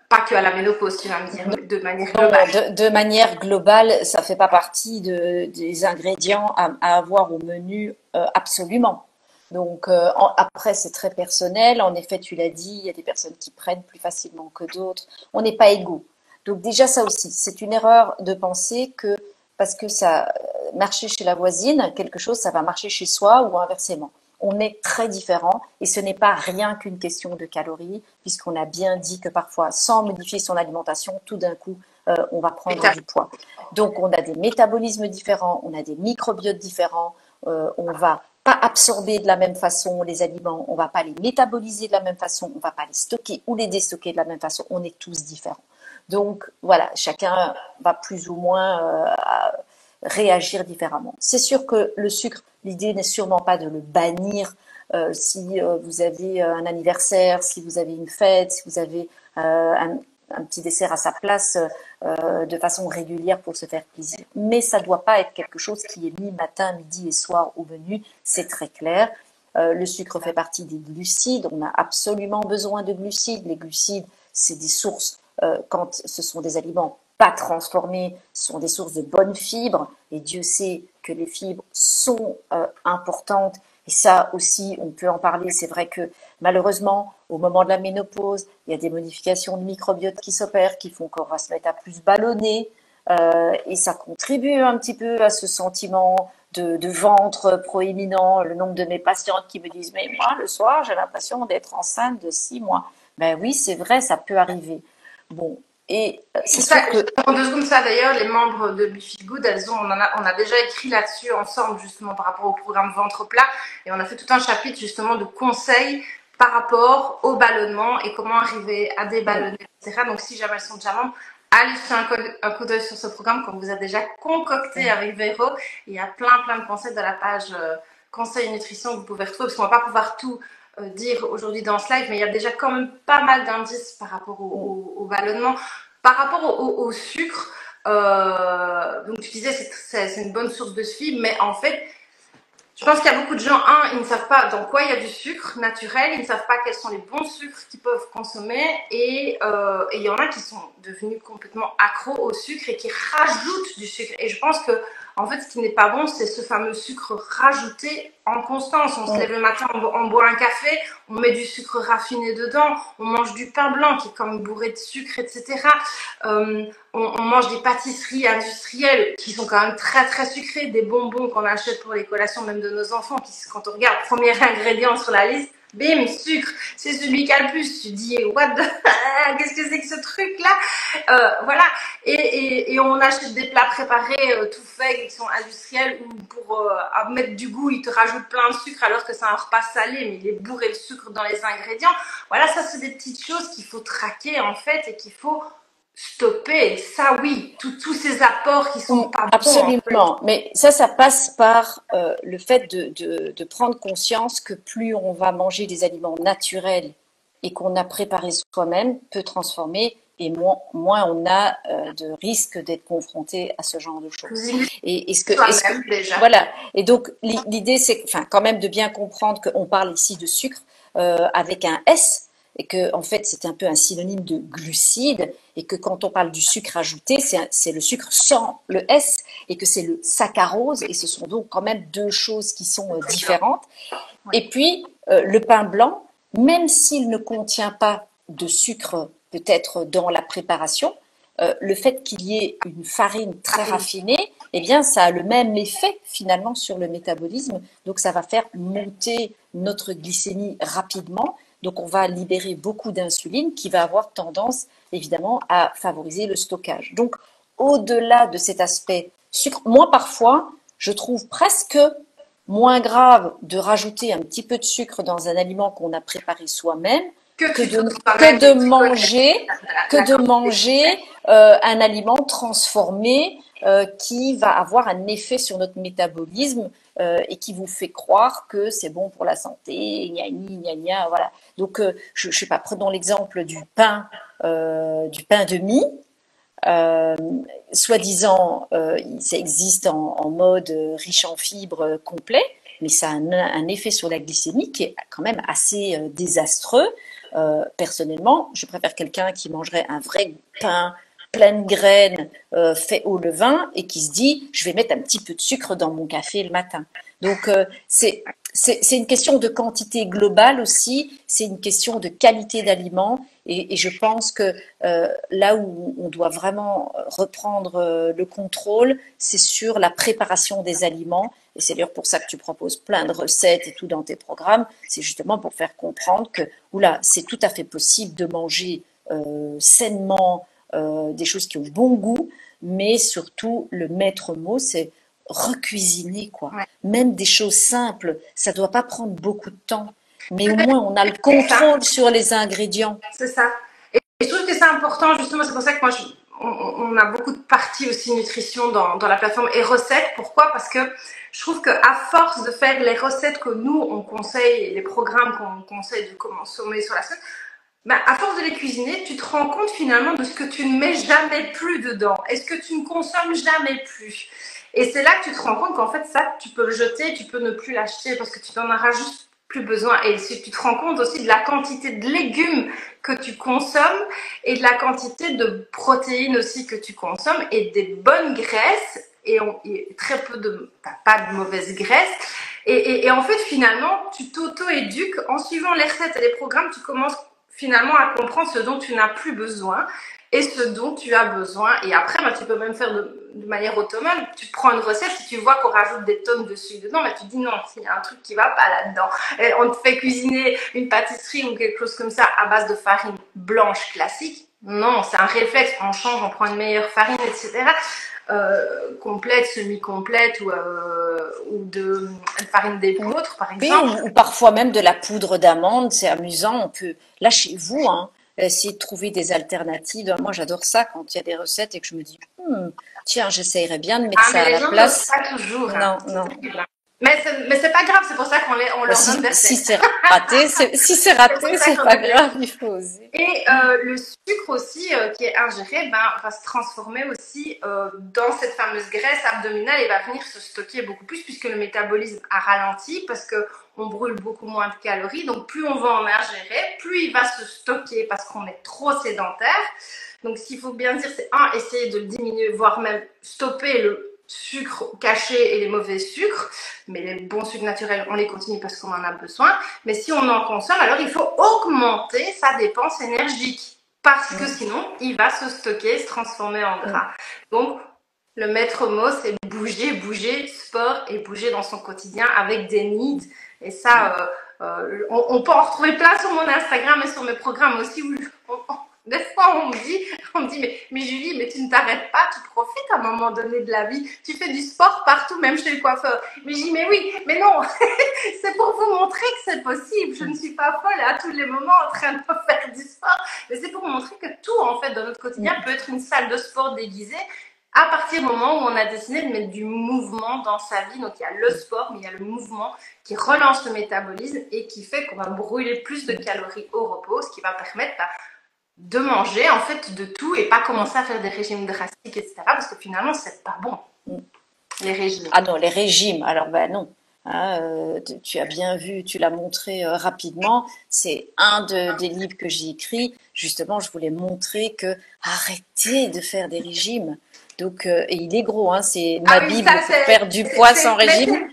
Pas que à la ménopause, tu vas me dire, de manière globale. De manière globale, ça fait pas partie des ingrédients à avoir au menu absolument. Donc après, c'est très personnel. En effet, tu l'as dit, il y a des personnes qui prennent plus facilement que d'autres. On n'est pas égaux. Donc déjà, ça aussi, c'est une erreur de penser que parce que ça marchait chez la voisine, quelque chose, ça va marcher chez soi ou inversement. On est très différents et ce n'est pas rien qu'une question de calories, puisqu'on a bien dit que parfois, sans modifier son alimentation, tout d'un coup, on va prendre du poids. Donc, on a des métabolismes différents, on a des microbiotes différents, on va pas absorber de la même façon les aliments, on va pas les métaboliser de la même façon, on va pas les stocker ou les déstocker de la même façon, on est tous différents. Donc, voilà, chacun va plus ou moins réagir différemment. C'est sûr que le sucre, l'idée n'est sûrement pas de le bannir si vous avez un anniversaire, si vous avez une fête, si vous avez un petit dessert à sa place de façon régulière pour se faire plaisir. Mais ça ne doit pas être quelque chose qui est mis matin, midi et soir au menu, c'est très clair. Le sucre fait partie des glucides, on a absolument besoin de glucides. Les glucides, c'est des sources, quand ce sont des aliments pas transformés, sont des sources de bonnes fibres, et Dieu sait que les fibres sont importantes, et ça aussi, on peut en parler. C'est vrai que malheureusement, au moment de la ménopause, il y a des modifications de microbiote qui s'opèrent, qui font qu'on va se mettre à plus ballonner, et ça contribue un petit peu à ce sentiment de ventre proéminent. Le nombre de mes patientes qui me disent « mais moi, le soir, j'ai l'impression d'être enceinte de 6 mois ». Ben oui, c'est vrai, ça peut arriver. Bon, et c'est sûr que... En 2 secondes, ça d'ailleurs, les membres de Be Good, on a déjà écrit là-dessus ensemble, justement, par rapport au programme Ventre Plat, et on a fait tout un chapitre, justement, de conseils par rapport au ballonnement et comment arriver à déballonner, etc. Donc, si jamais elles sont déjà membres, allez jeter un coup d'œil sur ce programme qu'on vous a déjà concocté avec Véro. Il y a plein de conseils de la page Conseils nutrition que vous pouvez retrouver, parce qu'on ne va pas pouvoir tout dire aujourd'hui dans ce live, mais il y a déjà quand même pas mal d'indices par rapport au ballonnement. Par rapport au sucre, donc tu disais c'est une bonne source de fibres, mais en fait, je pense qu'il y a beaucoup de gens, ils ne savent pas dans quoi il y a du sucre naturel, ils ne savent pas quels sont les bons sucres qu'ils peuvent consommer, et il y en a qui sont devenus complètement accros au sucre et qui rajoutent du sucre. Et je pense que En fait, ce qui n'est pas bon, c'est ce fameux sucre rajouté en constance. On se lève le matin, on boit un café, on met du sucre raffiné dedans, on mange du pain blanc qui est comme bourré de sucre, etc. On mange des pâtisseries industrielles qui sont quand même très très sucrées, des bonbons qu'on achète pour les collations même de nos enfants, qui quand on regarde premier ingrédient sur la liste, bim, sucre, c'est celui qui a le plus. Tu dis, what the... qu'est-ce que c'est que ce truc-là? Voilà. Et on achète des plats préparés tout faits qui sont industriels où pour mettre du goût, ils te rajoutent plein de sucre alors que c'est un repas salé, mais il est bourré de sucre dans les ingrédients. Voilà, ça c'est des petites choses qu'il faut traquer en fait et qu'il faut stopper. Ça oui, tous ces apports qui sont pas bons. Absolument, en fait. Mais ça passe par le fait de prendre conscience que plus on va manger des aliments naturels et qu'on a préparé soi-même, peu transformés, et moins on a de risque d'être confronté à ce genre de choses. Voilà. Et donc l'idée, c'est quand même de bien comprendre qu'on parle ici de sucre avec un S, et que en fait c'est un peu un synonyme de glucide, et que quand on parle du sucre ajouté, c'est le sucre sans le S, et que c'est le saccharose, et ce sont donc quand même deux choses qui sont différentes. Et puis le pain blanc, même s'il ne contient pas de sucre peut-être dans la préparation, le fait qu'il y ait une farine très raffinée, eh bien, ça a le même effet finalement sur le métabolisme. Donc, ça va faire monter notre glycémie rapidement. Donc, on va libérer beaucoup d'insuline qui va avoir tendance, évidemment, à favoriser le stockage. Donc, au-delà de cet aspect sucre, moi, parfois, je trouve presque moins grave de rajouter un petit peu de sucre dans un aliment qu'on a préparé soi-même que de manger un aliment transformé qui va avoir un effet sur notre métabolisme et qui vous fait croire que c'est bon pour la santé, gna gna gna, voilà. Donc je sais pas, prenons l'exemple du pain de mie. Soi-disant, ça existe en mode riche en fibres complet, mais ça a un effet sur la glycémie qui est quand même assez désastreux. Personnellement, je préfère quelqu'un qui mangerait un vrai pain plein de graines fait au levain et qui se dit je vais mettre un petit peu de sucre dans mon café le matin. Donc c'est une question de quantité globale aussi, c'est une question de qualité d'aliments et je pense que là où on doit vraiment reprendre le contrôle, c'est sur la préparation des aliments. Et c'est d'ailleurs pour ça que tu proposes plein de recettes et tout dans tes programmes. C'est justement pour faire comprendre que, oula, c'est tout à fait possible de manger sainement des choses qui ont bon goût, mais surtout, le maître mot, c'est recuisiner, quoi. Ouais. Même des choses simples, ça doit pas prendre beaucoup de temps. Mais au moins, on a le contrôle sur les ingrédients. C'est ça. Et je trouve que c'est important, justement, c'est pour ça que moi, on a beaucoup de parties aussi nutrition dans la plateforme et recettes. Pourquoi? Parce que je trouve qu'à force de faire les recettes que nous, on conseille, les programmes qu'on conseille de consommer sur la semaine, ben, à force de les cuisiner, tu te rends compte finalement de ce que tu ne mets jamais plus dedans. Est-ce que tu ne consommes jamais plus? Et c'est là que tu te rends compte qu'en fait, ça, tu peux le jeter, tu peux ne plus l'acheter parce que tu n'en auras juste plus besoin. Et si tu te rends compte aussi de la quantité de légumes que tu consommes et de la quantité de protéines aussi que tu consommes et des bonnes graisses et très peu de, pas de mauvaises graisses. Et en fait, finalement, tu t'auto-éduques en suivant les recettes et les programmes, tu commences finalement à comprendre ce dont tu n'as plus besoin et ce dont tu as besoin. Et après, ben, tu peux même faire de manière autonome. Tu prends une recette, si tu vois qu'on rajoute des tonnes de sucre dedans, ben, tu dis non, il y a un truc qui va pas là-dedans. Et on te fait cuisiner une pâtisserie ou quelque chose comme ça à base de farine blanche classique. Non, c'est un réflexe. On change, on prend une meilleure farine, etc. Complète, semi-complète ou de farine d'épeautre, par exemple. Oui, ou parfois même de la poudre d'amande, c'est amusant. On peut, là chez vous, hein, essayer de trouver des alternatives. Moi, j'adore ça quand il y a des recettes et que je me dis, tiens, j'essayerais bien de mettre ça à la place. Pas toujours. Non, non. Mais c'est pas grave, c'est pour ça qu'on leur donne des recettes. Si c'est raté, c'est pas grave, il faut oser. Et le sucre aussi qui est ingéré va se transformer aussi dans cette fameuse graisse abdominale et va venir se stocker beaucoup plus puisque le métabolisme a ralenti parce qu'on brûle beaucoup moins de calories. Donc plus on va en ingérer, plus il va se stocker parce qu'on est trop sédentaire. Donc ce qu'il faut bien dire, c'est essayer de le diminuer, voire même stopper sucres cachés et les mauvais sucres, mais les bons sucres naturels, on les continue parce qu'on en a besoin. Mais si on en consomme, alors il faut augmenter sa dépense énergique parce que sinon, il va se stocker, se transformer en gras. Donc, le maître mot, c'est bouger, bouger, sport et bouger dans son quotidien avec des needs. Et ça, on peut en retrouver plein sur mon Instagram et sur mes programmes aussi. Où des fois, on me dit, mais Julie, mais tu ne t'arrêtes pas, tu profites à un moment donné de la vie. Tu fais du sport partout, même chez le coiffeur. Mais je dis, mais oui, mais non, c'est pour vous montrer que c'est possible. Je ne suis pas folle à tous les moments en train de faire du sport. Mais c'est pour vous montrer que tout, en fait, dans notre quotidien peut être une salle de sport déguisée à partir du moment où on a décidé de mettre du mouvement dans sa vie. Donc, il y a le sport, mais il y a le mouvement qui relance le métabolisme et qui fait qu'on va brûler plus de calories au repos, ce qui va permettre de manger en fait de tout et pas commencer à faire des régimes drastiques, etc. Parce que finalement, c'est pas bon, les régimes. Ah non, les régimes, alors ben non. Hein, tu as bien vu, tu l'as montré rapidement. C'est un des livres que j'ai écrit. Justement, je voulais montrer que arrêtez de faire des régimes. Donc, et il est gros, hein, c'est ma Bible ça, pour perdre du poids sans régime.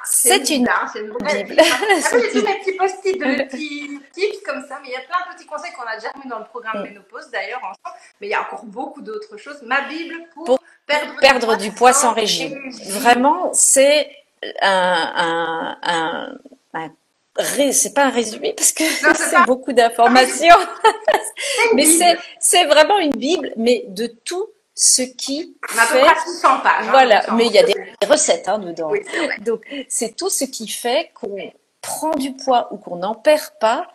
C'est une Bible. Après, j'ai tous mes petits post-it de petits tips comme ça, mais il y a plein de petits conseils qu'on a déjà mis dans le programme Ménopause d'ailleurs ensemble. Mais il y a encore beaucoup d'autres choses. Ma Bible pour perdre du poids sans régime. Vraiment, c'est c'est pas un résumé parce que c'est beaucoup d'informations, mais c'est vraiment une Bible, mais de tout ce qui fait. On a 600 pages. Voilà, mais il y a des recettes dedans. Oui, donc c'est tout ce qui fait qu'on prend du poids ou qu'on n'en perd pas.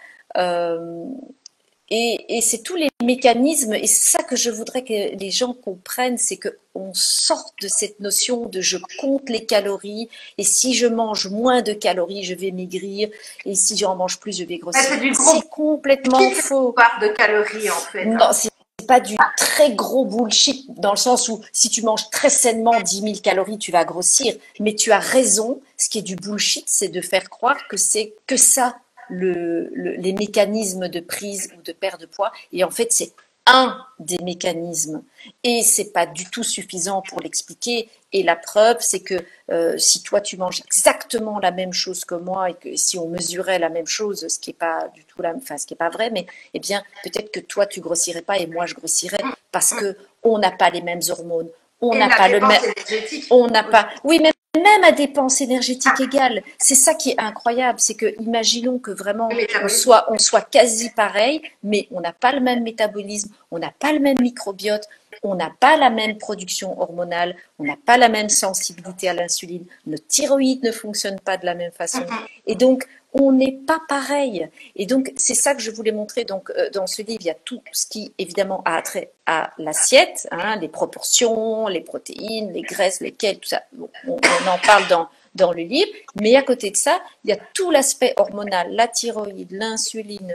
Et c'est tous les mécanismes, et c'est ça que je voudrais que les gens comprennent, c'est qu'on sorte de cette notion de je compte les calories, et si je mange moins de calories, je vais maigrir, et si j'en mange plus, je vais grossir. C'est complètement faux. De calories, en fait. Non, c'est pas du très gros bullshit, dans le sens où si tu manges très sainement 10 000 calories, tu vas grossir. Mais tu as raison, ce qui est du bullshit, c'est de faire croire que c'est que ça. Les mécanismes de prise ou de perte de poids, et en fait c'est un des mécanismes et c'est pas du tout suffisant pour l'expliquer, et la preuve c'est que si toi tu manges exactement la même chose que moi et que si on mesurait la même chose, ce qui est pas du tout ce qui est pas vrai, mais eh bien peut-être que toi tu grossirais pas et moi je grossirais parce que on n'a pas les mêmes hormones, on n'a pas le même, on n'a pas, oui, même à dépenses énergétiques égales. C'est ça qui est incroyable, c'est que imaginons que vraiment on soit quasi pareil, mais on n'a pas le même métabolisme, on n'a pas le même microbiote, on n'a pas la même production hormonale, on n'a pas la même sensibilité à l'insuline, notre thyroïde ne fonctionne pas de la même façon, et donc on n'est pas pareil. Et donc c'est ça que je voulais montrer. Donc dans ce livre, il y a tout ce qui évidemment a trait à l'assiette, hein, les proportions, les protéines, les graisses, lesquelles, tout ça. On en parle dans le livre, mais à côté de ça, il y a tout l'aspect hormonal, la thyroïde, l'insuline,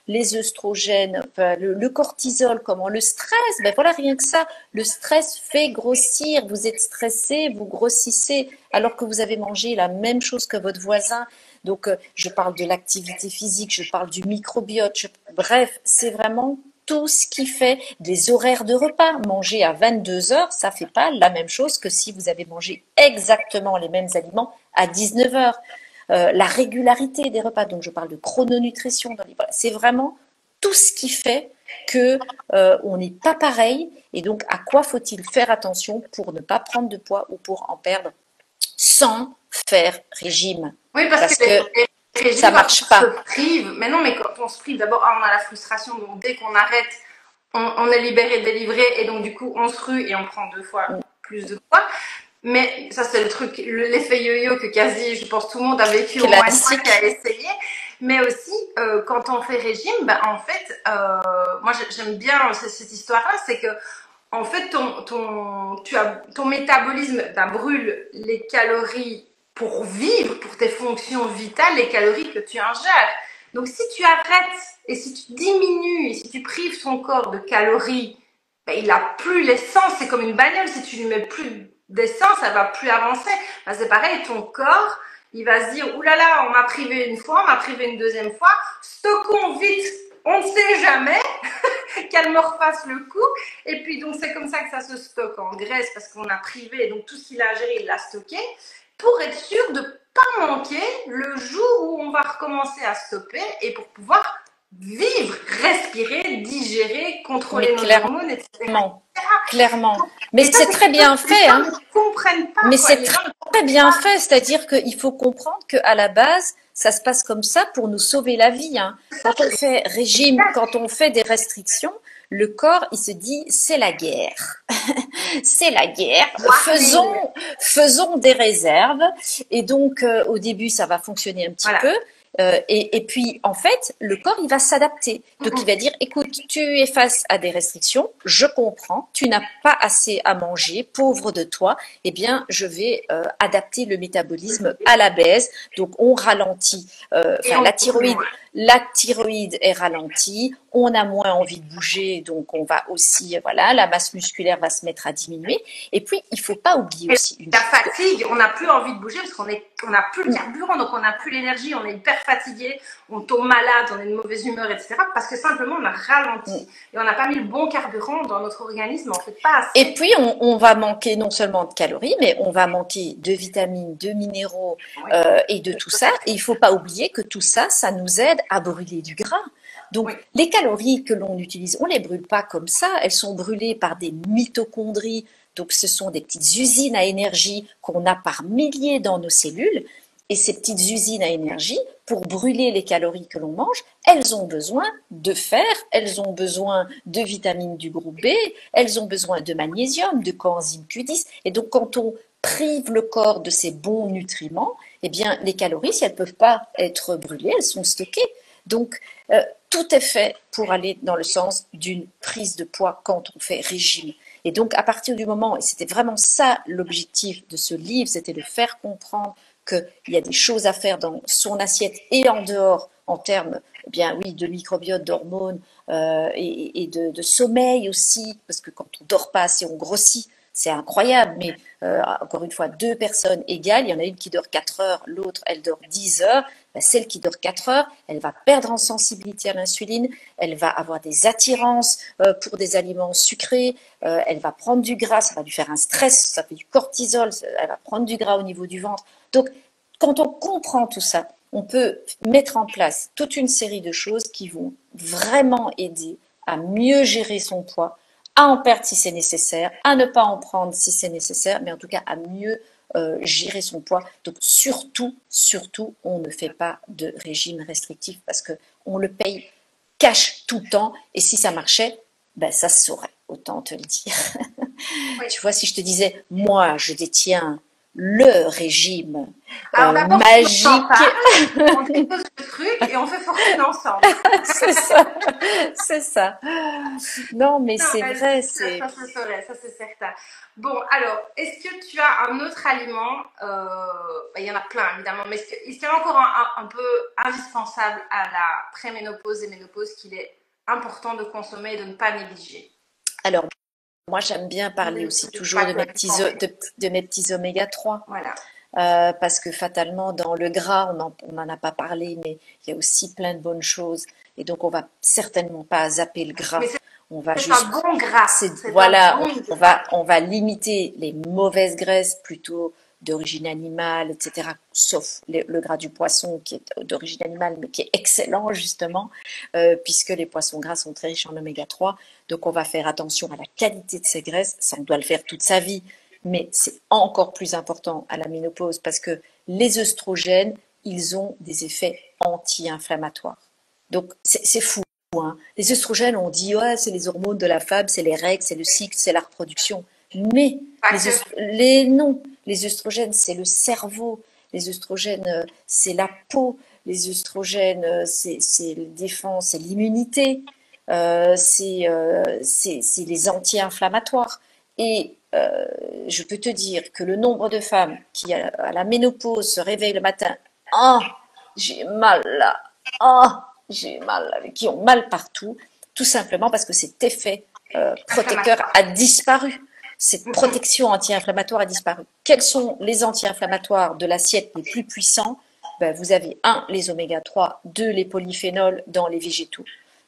les œstrogènes, le cortisol, comment le stress, ben voilà, rien que ça, le stress fait grossir, vous êtes stressé, vous grossissez, alors que vous avez mangé la même chose que votre voisin. Donc, je parle de l'activité physique, je parle du microbiote, bref, c'est vraiment tout ce qui fait des horaires de repas. Manger à 22 heures, ça fait pas la même chose que si vous avez mangé exactement les mêmes aliments à 19 heures. La régularité des repas, donc je parle de chrononutrition, c'est vraiment tout ce qui fait que on n'est pas pareil. Et donc, à quoi faut-il faire attention pour ne pas prendre de poids ou pour en perdre sans faire régime? Oui, parce que ça marche pas. On se prive. Mais non, mais quand on se prive, d'abord, on a la frustration. Donc, dès qu'on arrête, on est libéré, délivré. Et donc, du coup, on se rue et on prend 2 fois plus de poids. Mais ça, c'est le truc, l'effet yo-yo que quasi, je pense, tout le monde a vécu au moins une fois, qui a essayé. Mais aussi, quand on fait régime, en fait, moi, j'aime bien cette histoire-là, c'est que en fait, ton métabolisme brûle les calories pour vivre, pour tes fonctions vitales, les calories que tu ingères. Donc, si tu arrêtes et si tu diminues et si tu prives ton corps de calories, il n'a plus l'essence. C'est comme une bagnole. Si tu lui mets plus d'essence, elle va plus avancer. C'est pareil, ton corps, il va se dire, oulala, on m'a privé une fois, on m'a privé une deuxième fois, stockons vite, on ne sait jamais. qu'elle me refasse le coup. Et puis, donc, c'est comme ça que ça se stocke en graisse parce qu'on a privé. Donc, tout ce qu'il a à gérer, il l'a stocké pour être sûr de ne pas manquer le jour où on va recommencer à stopper et pour pouvoir vivre, respirer, digérer, contrôler nos hormones, etc. Clairement. Mais c'est très bien fait. Hein. Mais c'est très bien fait. C'est-à-dire qu'il faut comprendre qu'à la base, ça se passe comme ça pour nous sauver la vie. Hein. Quand on fait régime, quand on fait des restrictions, le corps, il se dit, c'est la guerre. C'est la guerre. Faisons des réserves. Et donc, au début, ça va fonctionner un petit peu. Et puis, en fait, le corps, il va s'adapter. Donc, il va dire, écoute, tu es face à des restrictions, je comprends, tu n'as pas assez à manger, pauvre de toi, eh bien, je vais adapter le métabolisme à la baisse. Donc, on ralentit, la thyroïde est ralentie, on a moins envie de bouger, donc on va aussi, voilà, la masse musculaire va se mettre à diminuer. Et puis, il faut pas oublier aussi la fatigue, on n'a plus envie de bouger parce qu'on n'a plus le carburant, donc on n'a plus l'énergie, on est hyper fatigué, on tombe malade, on est de mauvaise humeur, etc. Parce que simplement on a ralenti et on n'a pas mis le bon carburant dans notre organisme, en fait pas assez. Et puis on va manquer non seulement de calories, mais on va manquer de vitamines, de minéraux et de tout ça. Et il faut pas oublier que tout ça, ça nous aide à brûler du gras. Donc, les calories que l'on utilise, on les brûle pas comme ça, elles sont brûlées par des mitochondries. Donc, ce sont des petites usines à énergie qu'on a par milliers dans nos cellules. Et ces petites usines à énergie, pour brûler les calories que l'on mange, elles ont besoin de fer, elles ont besoin de vitamines du groupe B, elles ont besoin de magnésium, de coenzyme Q10. Et donc, quand on prive le corps de ces bons nutriments, eh bien, les calories, si elles ne peuvent pas être brûlées, elles sont stockées. Donc, tout est fait pour aller dans le sens d'une prise de poids quand on fait régime. Et donc, à partir du moment, et c'était vraiment ça l'objectif de ce livre, c'était de faire comprendre qu'il y a des choses à faire dans son assiette et en dehors, en termes, eh bien oui, de microbiote, d'hormones et de sommeil aussi, parce que quand on dort pas assez, on grossit. C'est incroyable, mais encore une fois, deux personnes égales, il y en a une qui dort 4 heures, l'autre, elle dort 10 heures. Celle qui dort 4 heures, elle va perdre en sensibilité à l'insuline, elle va avoir des attirances pour des aliments sucrés, elle va prendre du gras, ça va lui faire un stress, ça fait du cortisol, elle va prendre du gras au niveau du ventre. Donc, quand on comprend tout ça, on peut mettre en place toute une série de choses qui vont vraiment aider à mieux gérer son poids, à en perdre si c'est nécessaire, à ne pas en prendre si c'est nécessaire, mais en tout cas à mieux gérer son poids. Donc surtout, on ne fait pas de régime restrictif parce qu'on le paye cash tout le temps et si ça marchait, ben ça se saurait, autant te le dire. Oui. Tu vois, si je te disais, moi, je détiens le régime magique. On dépose le truc et on fait fortune ensemble. c'est ça. Non, mais c'est vrai. Ça c'est certain. Bon, alors, est-ce que tu as un autre aliment il y en a plein, évidemment, mais est-ce qu'il y a encore un peu indispensable à la préménopause et ménopause qu'il est important de consommer et de ne pas négliger? Alors, moi, j'aime bien parler aussi toujours de mes petits oméga 3. Voilà. Parce que fatalement, dans le gras, on n'en a pas parlé, mais il y a aussi plein de bonnes choses. Et donc, on va certainement pas zapper le gras. On va juste. Un bon gras. Voilà, on va limiter les mauvaises graisses plutôt d'origine animale, etc. Sauf le gras du poisson qui est d'origine animale, mais qui est excellent justement, puisque les poissons gras sont très riches en oméga 3. Donc, on va faire attention à la qualité de ces graisses. Ça, on doit le faire toute sa vie. Mais c'est encore plus important à la ménopause parce que les œstrogènes, ils ont des effets anti-inflammatoires. Donc, c'est fou. Hein. Les œstrogènes, on dit, ouais, c'est les hormones de la femme, c'est les règles, c'est le cycle, c'est la reproduction. Mais non, les œstrogènes, c'est le cerveau. Les œstrogènes, c'est la peau. Les œstrogènes, c'est la défense, c'est l'immunité. C'est les anti-inflammatoires. Et je peux te dire que le nombre de femmes qui, à la ménopause, se réveillent le matin, j'ai mal là, j'ai mal là, qui ont mal partout, tout simplement parce que cet effet protecteur a disparu. Cette protection anti-inflammatoire a disparu. Quels sont les anti-inflammatoires de l'assiette les plus puissants? Vous avez 1, les oméga 3, 2, les polyphénols dans les végétaux.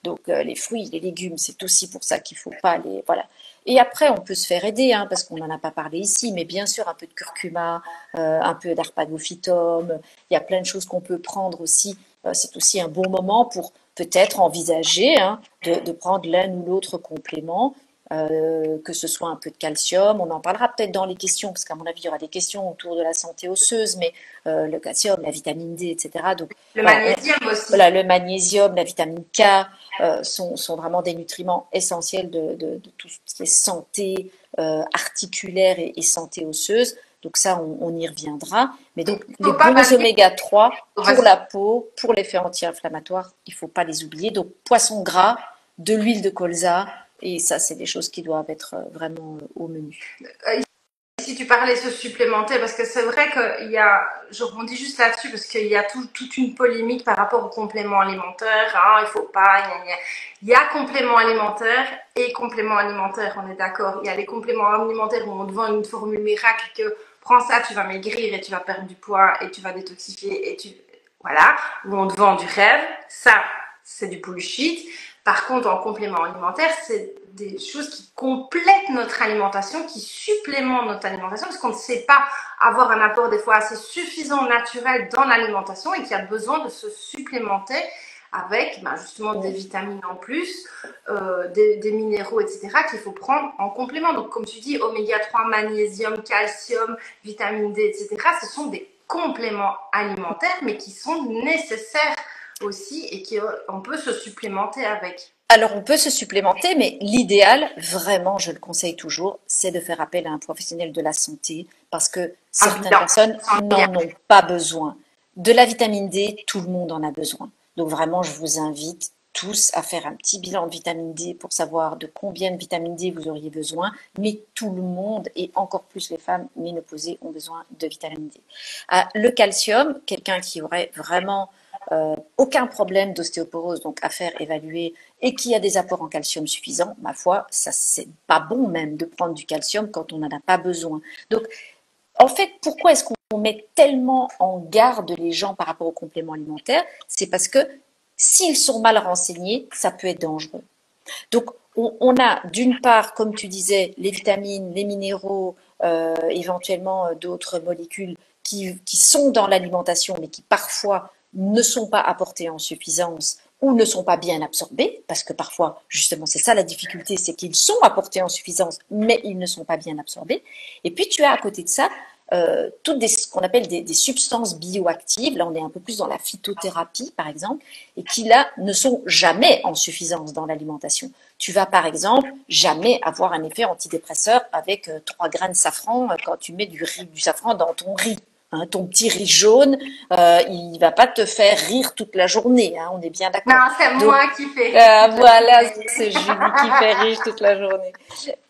Donc les fruits, les légumes, c'est aussi pour ça qu'il faut pas les voilà. Et après, on peut se faire aider, hein, parce qu'on n'en a pas parlé ici, mais bien sûr un peu de curcuma, un peu d'arpagophytum. Il y a plein de choses qu'on peut prendre aussi. C'est aussi un bon moment pour peut-être envisager, hein, de prendre l'un ou l'autre complément, que ce soit un peu de calcium. On en parlera peut-être dans les questions, parce qu'à mon avis, il y aura des questions autour de la santé osseuse, mais le calcium, la vitamine D, etc. Donc, Le voilà, magnésium aussi. voilà, le magnésium, la vitamine K sont vraiment des nutriments essentiels de tout ce qui est santé articulaire et santé osseuse. Donc ça, on y reviendra. Mais donc, les Faut pas bons balayer. oméga 3 pour la peau, pour l'effet anti-inflammatoire, il ne faut pas les oublier. Donc, poisson gras, de l'huile de colza, et ça, c'est des choses qui doivent être vraiment au menu. Si tu parlais de se supplémenter, parce que c'est vrai qu'il y a, je rebondis juste là-dessus, parce qu'il y a toute une polémique par rapport aux compléments alimentaires, hein, il faut pas, il y a compléments alimentaires et compléments alimentaires, on est d'accord. Il y a les compléments alimentaires où on te vend une formule miracle que prends ça, tu vas maigrir et tu vas perdre du poids et tu vas détoxifier et voilà, où on te vend du rêve, ça, c'est du bullshit. Par contre, en complément alimentaire, c'est des choses qui complètent notre alimentation, qui supplémentent notre alimentation, parce qu'on ne sait pas avoir un apport des fois assez suffisant naturel dans l'alimentation et qui a besoin de se supplémenter avec justement des vitamines en plus, des minéraux, etc., qu'il faut prendre en complément. Donc, comme tu dis, oméga 3, magnésium, calcium, vitamine D, etc., ce sont des compléments alimentaires, mais qui sont nécessaires aussi et qu'on peut se supplémenter avec. Alors, on peut se supplémenter, mais l'idéal, vraiment, je le conseille toujours, c'est de faire appel à un professionnel de la santé parce que certaines personnes n'en ont pas besoin. De la vitamine D, tout le monde en a besoin. Donc, vraiment, je vous invite tous à faire un petit bilan de vitamine D pour savoir de combien de vitamine D vous auriez besoin. Mais tout le monde, et encore plus les femmes ménopausées, ont besoin de vitamine D. Le calcium, quelqu'un qui aurait vraiment aucun problème d'ostéoporose, donc à faire évaluer, et qui a des apports en calcium suffisants, ma foi, ça c'est pas bon même de prendre du calcium quand on n'en a pas besoin. Donc, en fait, pourquoi est-ce qu'on met tellement en garde les gens par rapport aux compléments alimentaires? C'est parce que s'ils sont mal renseignés, ça peut être dangereux. Donc, on a d'une part, comme tu disais, les vitamines, les minéraux, éventuellement d'autres molécules qui sont dans l'alimentation, mais qui parfois ne sont pas apportés en suffisance ou ne sont pas bien absorbés, parce que parfois, justement, c'est ça la difficulté, c'est qu'ils sont apportés en suffisance, mais ils ne sont pas bien absorbés. Et puis, tu as à côté de ça toutes ce qu'on appelle des substances bioactives. Là, on est un peu plus dans la phytothérapie, par exemple, et qui, là, ne sont jamais en suffisance dans l'alimentation. Tu vas, par exemple, jamais avoir un effet antidépresseur avec 3 grains de safran quand tu mets du safran dans ton riz. Hein, ton petit riz jaune, il va pas te faire rire toute la journée, hein, on est bien d'accord. Non, c'est moi qui fais rire. Voilà, c'est Julie qui fait rire toute la journée.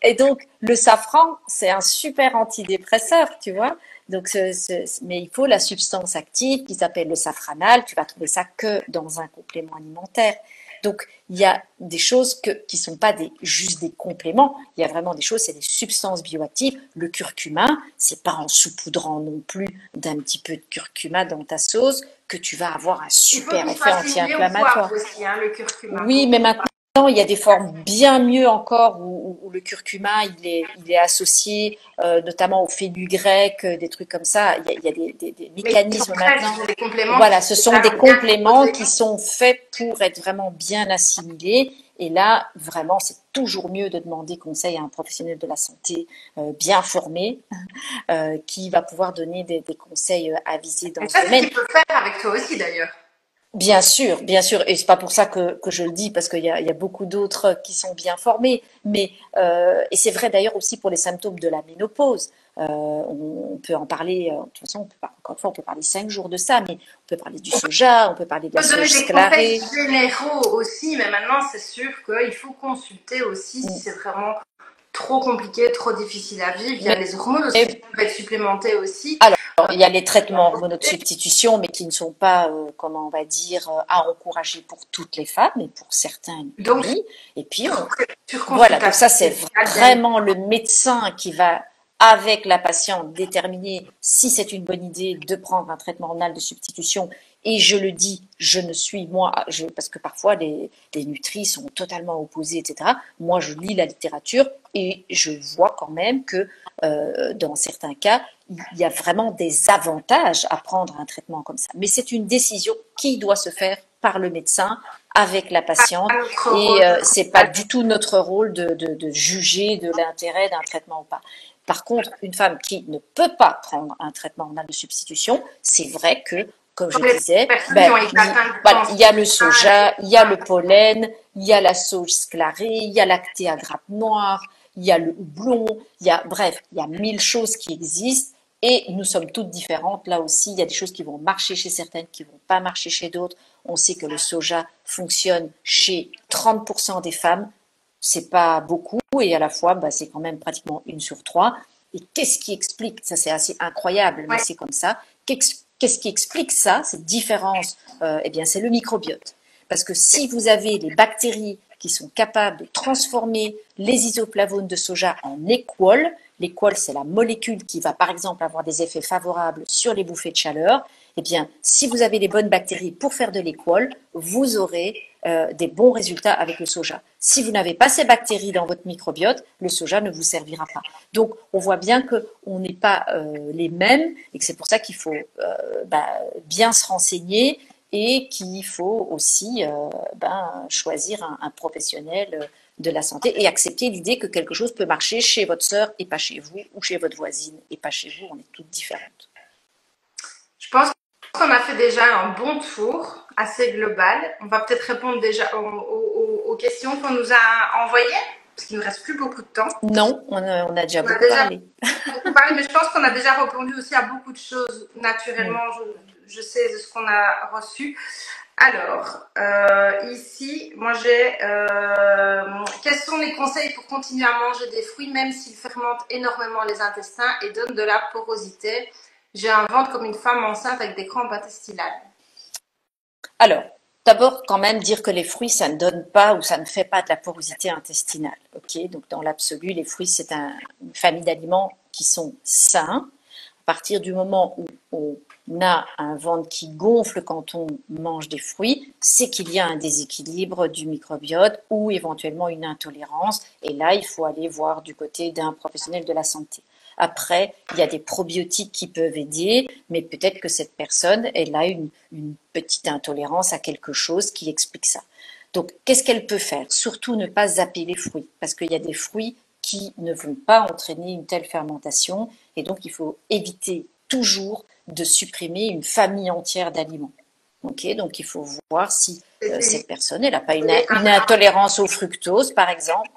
Et donc, le safran, c'est un super antidépresseur, tu vois. Donc, mais il faut la substance active qui s'appelle le safranal. Tu vas trouver ça que dans un complément alimentaire. Donc, il y a des choses qui sont pas juste des compléments. Il y a vraiment des choses, c'est des substances bioactives. Le curcuma, c'est pas en saupoudrant non plus d'un petit peu de curcuma dans ta sauce que tu vas avoir un super effet anti-inflammatoire. Aussi, hein, le curcuma. Oui, mais maintenant, il y a des formes bien mieux encore où le curcuma, il est associé notamment au fenugrec, des trucs comme ça. Il y a des mécanismes maintenant. Voilà, ce sont des compléments qui sont faits pour être vraiment bien assimilés. Et là, vraiment, c'est toujours mieux de demander conseil à un professionnel de la santé bien formé qui va pouvoir donner des conseils avisés dans ce domaine. C'est ce qu'il peut faire avec toi aussi, d'ailleurs. Bien sûr, et c'est pas pour ça que je le dis, parce qu'il y a beaucoup d'autres qui sont bien formés, mais et c'est vrai d'ailleurs aussi pour les symptômes de la ménopause. On peut en parler, de toute façon, encore une fois, on peut parler 5 jours de ça, mais on peut parler du soja, on peut parler de la sauge sclarée. On peut donner des conseils généraux aussi, mais maintenant c'est sûr qu'il faut consulter aussi si c'est vraiment trop compliqué, trop difficile à vivre. Il y a les hormones aussi qui peuvent être supplémentées aussi. Alors, il y a les traitements hormonaux de substitution, mais qui ne sont pas, comment on va dire, à encourager pour toutes les femmes, mais pour certaines, oui. Et puis, voilà, donc ça, c'est vraiment le médecin qui va, avec la patiente, déterminer si c'est une bonne idée de prendre un traitement hormonal de substitution Et je le dis, je ne suis moi, parce que parfois les nutris sont totalement opposés, etc. Moi, je lis la littérature et je vois quand même que dans certains cas, il y a vraiment des avantages à prendre un traitement comme ça. Mais c'est une décision qui doit se faire par le médecin avec la patiente et c'est pas du tout notre rôle de juger de l'intérêt d'un traitement ou pas. Par contre, une femme qui ne peut pas prendre un traitement hormonal de substitution, c'est vrai que, comme je disais, il y a le soja, il y a le pollen, il y a la sauge sclarée, il y a l'acté à grappes noires, il y a le houblon, bref, il y a 1000 choses qui existent et nous sommes toutes différentes. Là aussi, il y a des choses qui vont marcher chez certaines, qui vont pas marcher chez d'autres. On sait que le soja fonctionne chez 30% des femmes, c'est pas beaucoup et à la fois, c'est quand même pratiquement 1 sur 3. Et qu'est-ce qui explique, ça c'est assez incroyable, mais c'est comme ça, qu'est-ce qui explique ça, cette différence? Eh bien, c'est le microbiote. Parce que si vous avez les bactéries qui sont capables de transformer les isoflavones de soja en équols, l'équol, c'est la molécule qui va par exemple avoir des effets favorables sur les bouffées de chaleur, eh bien, si vous avez les bonnes bactéries pour faire de l'équol, vous aurez des bons résultats avec le soja. Si vous n'avez pas ces bactéries dans votre microbiote, le soja ne vous servira pas. Donc, on voit bien qu'on n'est pas les mêmes et que c'est pour ça qu'il faut bien se renseigner et qu'il faut aussi choisir un professionnel de la santé et accepter l'idée que quelque chose peut marcher chez votre sœur et pas chez vous, ou chez votre voisine et pas chez vous. On est toutes différentes. Je pense qu'on a fait déjà un bon tour assez global. On va peut-être répondre déjà aux questions qu'on nous a envoyées, parce qu'il ne nous reste plus beaucoup de temps. Non, on a déjà beaucoup parlé. Mais je pense qu'on a déjà répondu aussi à beaucoup de choses naturellement. Je sais de ce qu'on a reçu. Alors, ici, moi j'ai quels sont les conseils pour continuer à manger des fruits même s'ils fermentent énormément les intestins et donnent de la porosité? J'ai un ventre comme une femme enceinte avec des crampes intestinales. Alors, d'abord, quand même, dire que les fruits, ça ne donne pas ou ça ne fait pas de la porosité intestinale. Ok, donc dans l'absolu, les fruits, c'est une famille d'aliments qui sont sains. À partir du moment où on a un ventre qui gonfle quand on mange des fruits, c'est qu'il y a un déséquilibre du microbiote ou éventuellement une intolérance. Et là, il faut aller voir du côté d'un professionnel de la santé. Après, il y a des probiotiques qui peuvent aider, mais peut-être que cette personne, elle a une petite intolérance à quelque chose qui explique ça. Donc, qu'est-ce qu'elle peut faire? Surtout ne pas zapper les fruits, parce qu'il y a des fruits qui ne vont pas entraîner une telle fermentation, et donc il faut éviter toujours de supprimer une famille entière d'aliments. Okay, donc il faut voir si cette personne, elle n'a pas une intolérance au fructose, par exemple.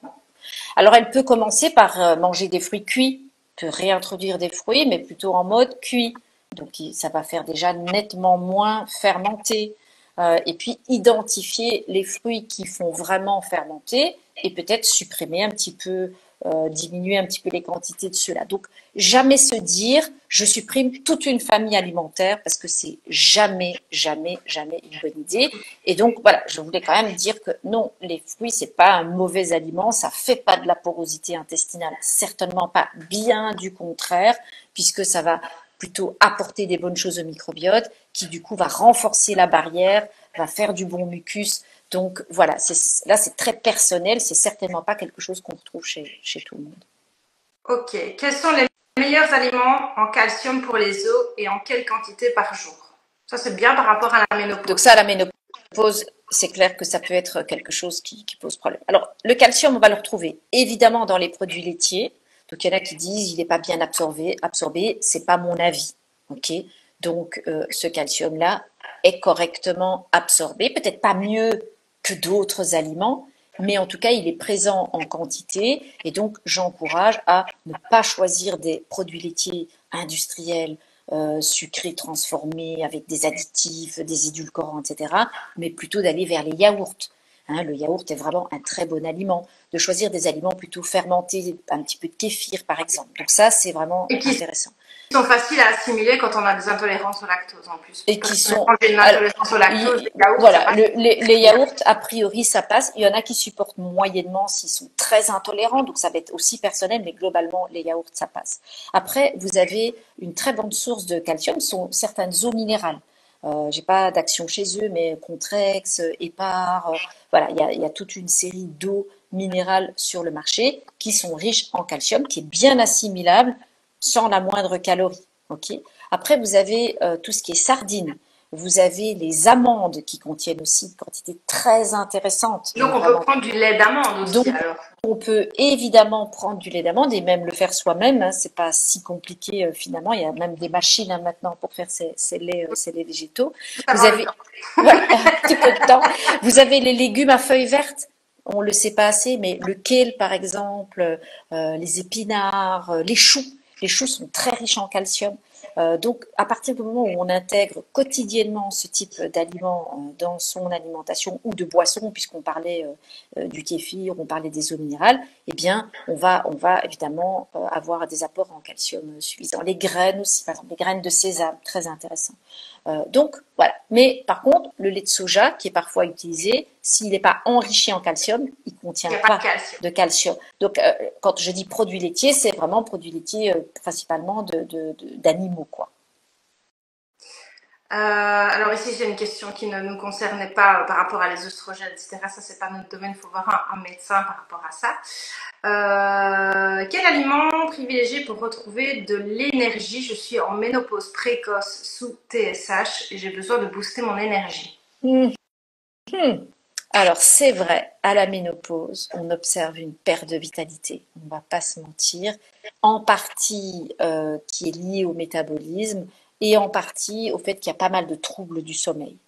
Alors, elle peut commencer par manger des fruits cuits, peut réintroduire des fruits, mais plutôt en mode cuit. Donc, ça va faire déjà nettement moins fermenter. Et puis, identifier les fruits qui font vraiment fermenter et peut-être supprimer un petit peu, diminuer un petit peu les quantités de ceux-là. Donc, jamais se dire, je supprime toute une famille alimentaire parce que c'est jamais, jamais, jamais une bonne idée. Et donc, voilà, je voulais quand même dire que non, les fruits, c'est pas un mauvais aliment, ça fait pas de la porosité intestinale, certainement pas, bien du contraire, puisque ça va plutôt apporter des bonnes choses au microbiote, qui du coup va renforcer la barrière, va faire du bon mucus. Donc voilà, là c'est très personnel, c'est certainement pas quelque chose qu'on retrouve chez tout le monde. Ok, quels sont les meilleurs aliments en calcium pour les os et en quelle quantité par jour? Ça c'est bien par rapport à la ménopause. Donc ça, la ménopause, c'est clair que ça peut être quelque chose qui pose problème. Alors le calcium, on va le retrouver évidemment dans les produits laitiers. Donc, il y en a qui disent il n'est pas bien absorbé. C'est pas mon avis. Ok. Donc, ce calcium-là est correctement absorbé. Peut-être pas mieux que d'autres aliments, mais en tout cas, il est présent en quantité. Et donc, j'encourage à ne pas choisir des produits laitiers industriels, sucrés, transformés, avec des additifs, des édulcorants, etc., mais plutôt d'aller vers les yaourts. Le yaourt est vraiment un très bon aliment. De choisir des aliments plutôt fermentés, un petit peu de kéfir par exemple. Donc ça, c'est vraiment intéressant. Qui sont faciles à assimiler quand on a des intolérances au lactose en plus. Et qui sont... Une intolérance au lactose, les yaourts, voilà, les yaourts, a priori, ça passe. Il y en a qui supportent moyennement s'ils sont très intolérants, donc ça va être aussi personnel, mais globalement, les yaourts, ça passe. Après, vous avez une très bonne source de calcium, sont certaines eaux minérales. j'ai pas d'action chez eux, mais Contrex, Épar, voilà, il y a toute une série d'eau minérales sur le marché qui sont riches en calcium, qui est bien assimilable sans la moindre calorie. Ok. Après, vous avez tout ce qui est sardines. Vous avez les amandes qui contiennent aussi une quantité très intéressante. Donc, on peut prendre du lait d'amande aussi, Donc, alors. on peut évidemment prendre du lait d'amande et même le faire soi-même. Hein, c'est pas si compliqué finalement. Il y a même des machines maintenant pour faire ces laits végétaux. Vous avez, voilà, un petit peu de temps. Vous avez les légumes à feuilles vertes. On le sait pas assez, mais le kale par exemple, les épinards, les choux. Les choux sont très riches en calcium. Donc, à partir du moment où on intègre quotidiennement ce type d'aliments dans son alimentation ou de boisson, puisqu'on parlait du kéfir, on parlait des eaux minérales, eh bien, on va évidemment avoir des apports en calcium suffisants. Les graines aussi, par exemple, les graines de sésame, très intéressant. Donc, voilà. Mais par contre, le lait de soja, qui est parfois utilisé, s'il n'est pas enrichi en calcium, il ne contient pas de calcium. Donc, quand je dis produits laitiers, c'est vraiment produits laitiers principalement d'animaux, quoi. Alors ici, j'ai une question qui ne nous concernait pas par rapport à les oestrogènes, etc. Ça, c'est pas notre domaine. Il faut voir un médecin par rapport à ça. Quel aliment privilégier pour retrouver de l'énergie? Je suis en ménopause précoce sous TSH et j'ai besoin de booster mon énergie. Alors, c'est vrai, à la ménopause, on observe une perte de vitalité, on ne va pas se mentir, en partie qui est liée au métabolisme et en partie au fait qu'il y a pas mal de troubles du sommeil.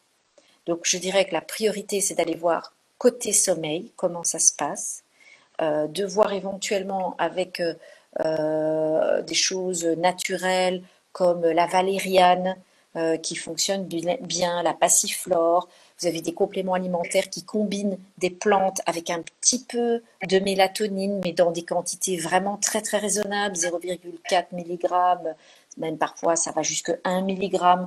Donc, je dirais que la priorité, c'est d'aller voir côté sommeil, comment ça se passe, de voir éventuellement avec des choses naturelles comme la valériane qui fonctionne bien, la passiflore. Vous avez des compléments alimentaires qui combinent des plantes avec un petit peu de mélatonine, mais dans des quantités vraiment très très raisonnables, 0,4 mg, même parfois ça va jusqu'à 1 mg.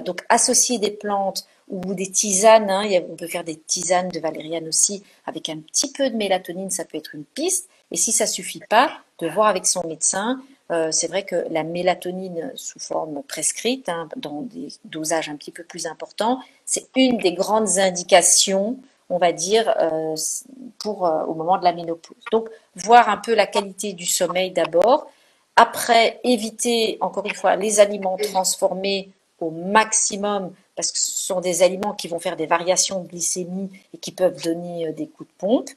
Donc associer des plantes ou des tisanes, hein, on peut faire des tisanes de valériane aussi, avec un petit peu de mélatonine, ça peut être une piste. Et si ça suffit pas, de voir avec son médecin. C'est vrai que la mélatonine sous forme prescrite, hein, dans des dosages un petit peu plus importants, c'est une des grandes indications, on va dire, pour au moment de la ménopause. Donc, voir un peu la qualité du sommeil d'abord. Après, éviter, encore une fois, les aliments transformés au maximum, parce que ce sont des aliments qui vont faire des variations de glycémie et qui peuvent donner des coups de pompe.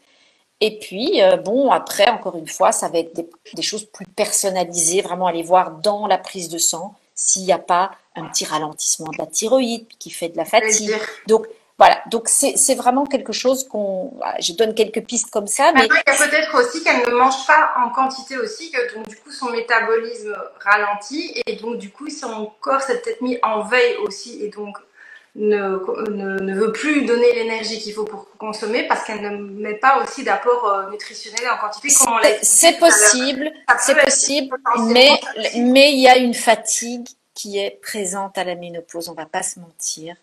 Et puis, bon, après, encore une fois, ça va être des choses plus personnalisées, vraiment aller voir dans la prise de sang s'il n'y a pas un petit ralentissement de la thyroïde qui fait de la fatigue. Donc, voilà, donc c'est vraiment quelque chose voilà, je donne quelques pistes comme ça. Mais il y a peut-être aussi qu'elle ne mange pas en quantité aussi, que donc du coup son métabolisme ralentit et donc du coup son corps s'est peut-être mis en veille aussi et donc ne veut plus donner l'énergie qu'il faut pour consommer parce qu'elle ne met pas aussi d'apport nutritionnel en quantité comme on l'a dit. C'est possible, mais il y a une fatigue qui est présente à la ménopause, on va pas se mentir.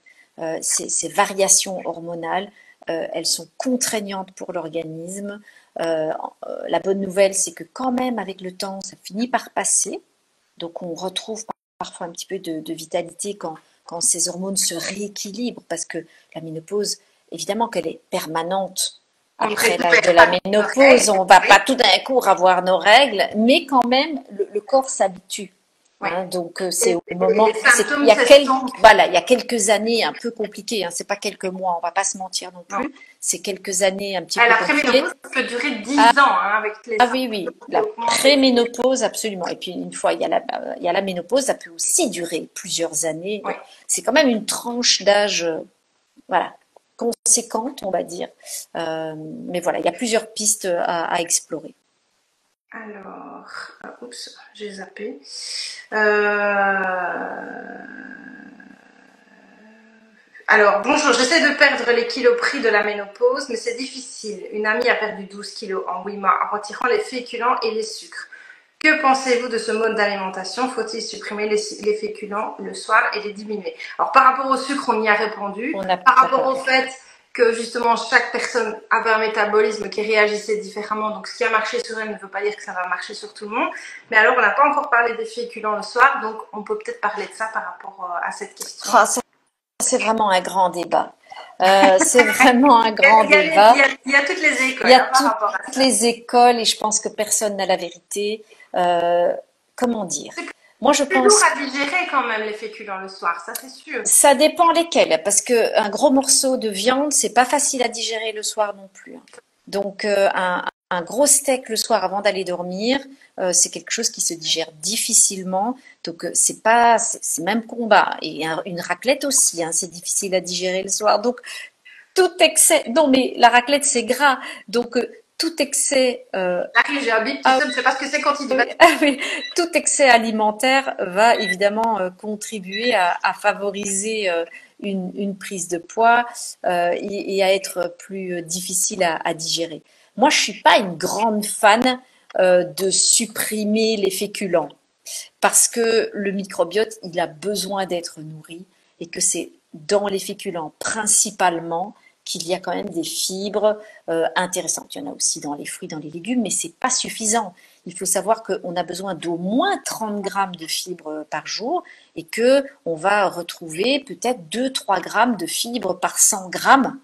Ces variations hormonales, elles sont contraignantes pour l'organisme. La bonne nouvelle, c'est que quand même, avec le temps, ça finit par passer. Donc, on retrouve parfois un petit peu de vitalité quand ces hormones se rééquilibrent, parce que la ménopause, évidemment qu'elle est permanente. Après l'âge de la ménopause, on ne va pas tout d'un coup avoir nos règles, mais quand même, le corps s'habitue. Hein, donc c'est au moment, il y a quelques années un peu compliquées, hein, c'est pas quelques mois, on va pas se mentir non plus, c'est quelques années un petit peu compliquées. La préménopause peut durer 10 ans hein, avec les oui, la préménopause absolument. Et puis une fois il y a la ménopause, ça peut aussi durer plusieurs années. Oui. C'est quand même une tranche d'âge, voilà, conséquente, on va dire. Mais voilà, il y a plusieurs pistes à explorer. Alors, oups, j'ai zappé. Alors, bonjour, j'essaie de perdre les kilos pris de la ménopause, mais c'est difficile. Une amie a perdu 12 kilos en 8 mois en retirant les féculents et les sucres. Que pensez-vous de ce mode d'alimentation? Faut-il supprimer les féculents le soir et les diminuer? Alors, par rapport au sucre, on y a répondu. Par rapport au fait que justement chaque personne avait un métabolisme qui réagissait différemment, donc ce qui a marché sur elle ne veut pas dire que ça va marcher sur tout le monde. Mais alors on n'a pas encore parlé des féculents le soir, donc on peut peut-être parler de ça par rapport à cette question. c'est vraiment un grand débat. C'est vraiment un grand débat. Il y a toutes les écoles Il y a par rapport à toutes ça. les écoles et je pense que personne n'a la vérité. Comment dire? Moi, je C'est lourd pense à digérer quand même les féculents le soir, ça c'est sûr. ça dépend lesquels, parce que un gros morceau de viande, c'est pas facile à digérer le soir non plus, hein. Donc, un gros steak le soir avant d'aller dormir, c'est quelque chose qui se digère difficilement. Donc, c'est même combat. Et une raclette aussi, hein, c'est difficile à digérer le soir. Donc, tout excès, non mais la raclette c'est gras, donc tout excès Là, j'ai un bip qui ah sonne, je sais pas ce que c'est quand il dit. oui, ah oui, tout excès alimentaire va évidemment contribuer à favoriser une prise de poids et à être plus difficile à digérer. Moi, je suis pas une grande fan de supprimer les féculents parce que le microbiote, il a besoin d'être nourri et que c'est dans les féculents principalement qu'il y a quand même des fibres intéressantes. Il y en a aussi dans les fruits, dans les légumes, mais c'est pas suffisant. Il faut savoir qu'on a besoin d'au moins 30 grammes de fibres par jour et que on va retrouver peut-être 2-3 grammes de fibres par 100 grammes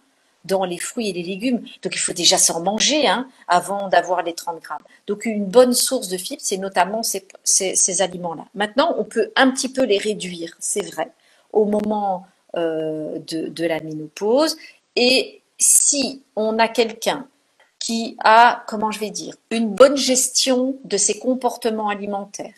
dans les fruits et les légumes. Donc il faut déjà s'en manger hein, avant d'avoir les 30 grammes. Donc une bonne source de fibres, c'est notamment ces aliments-là. Maintenant, on peut un petit peu les réduire, c'est vrai, au moment de la ménopause. Et si on a quelqu'un qui a, comment je vais dire, une bonne gestion de ses comportements alimentaires,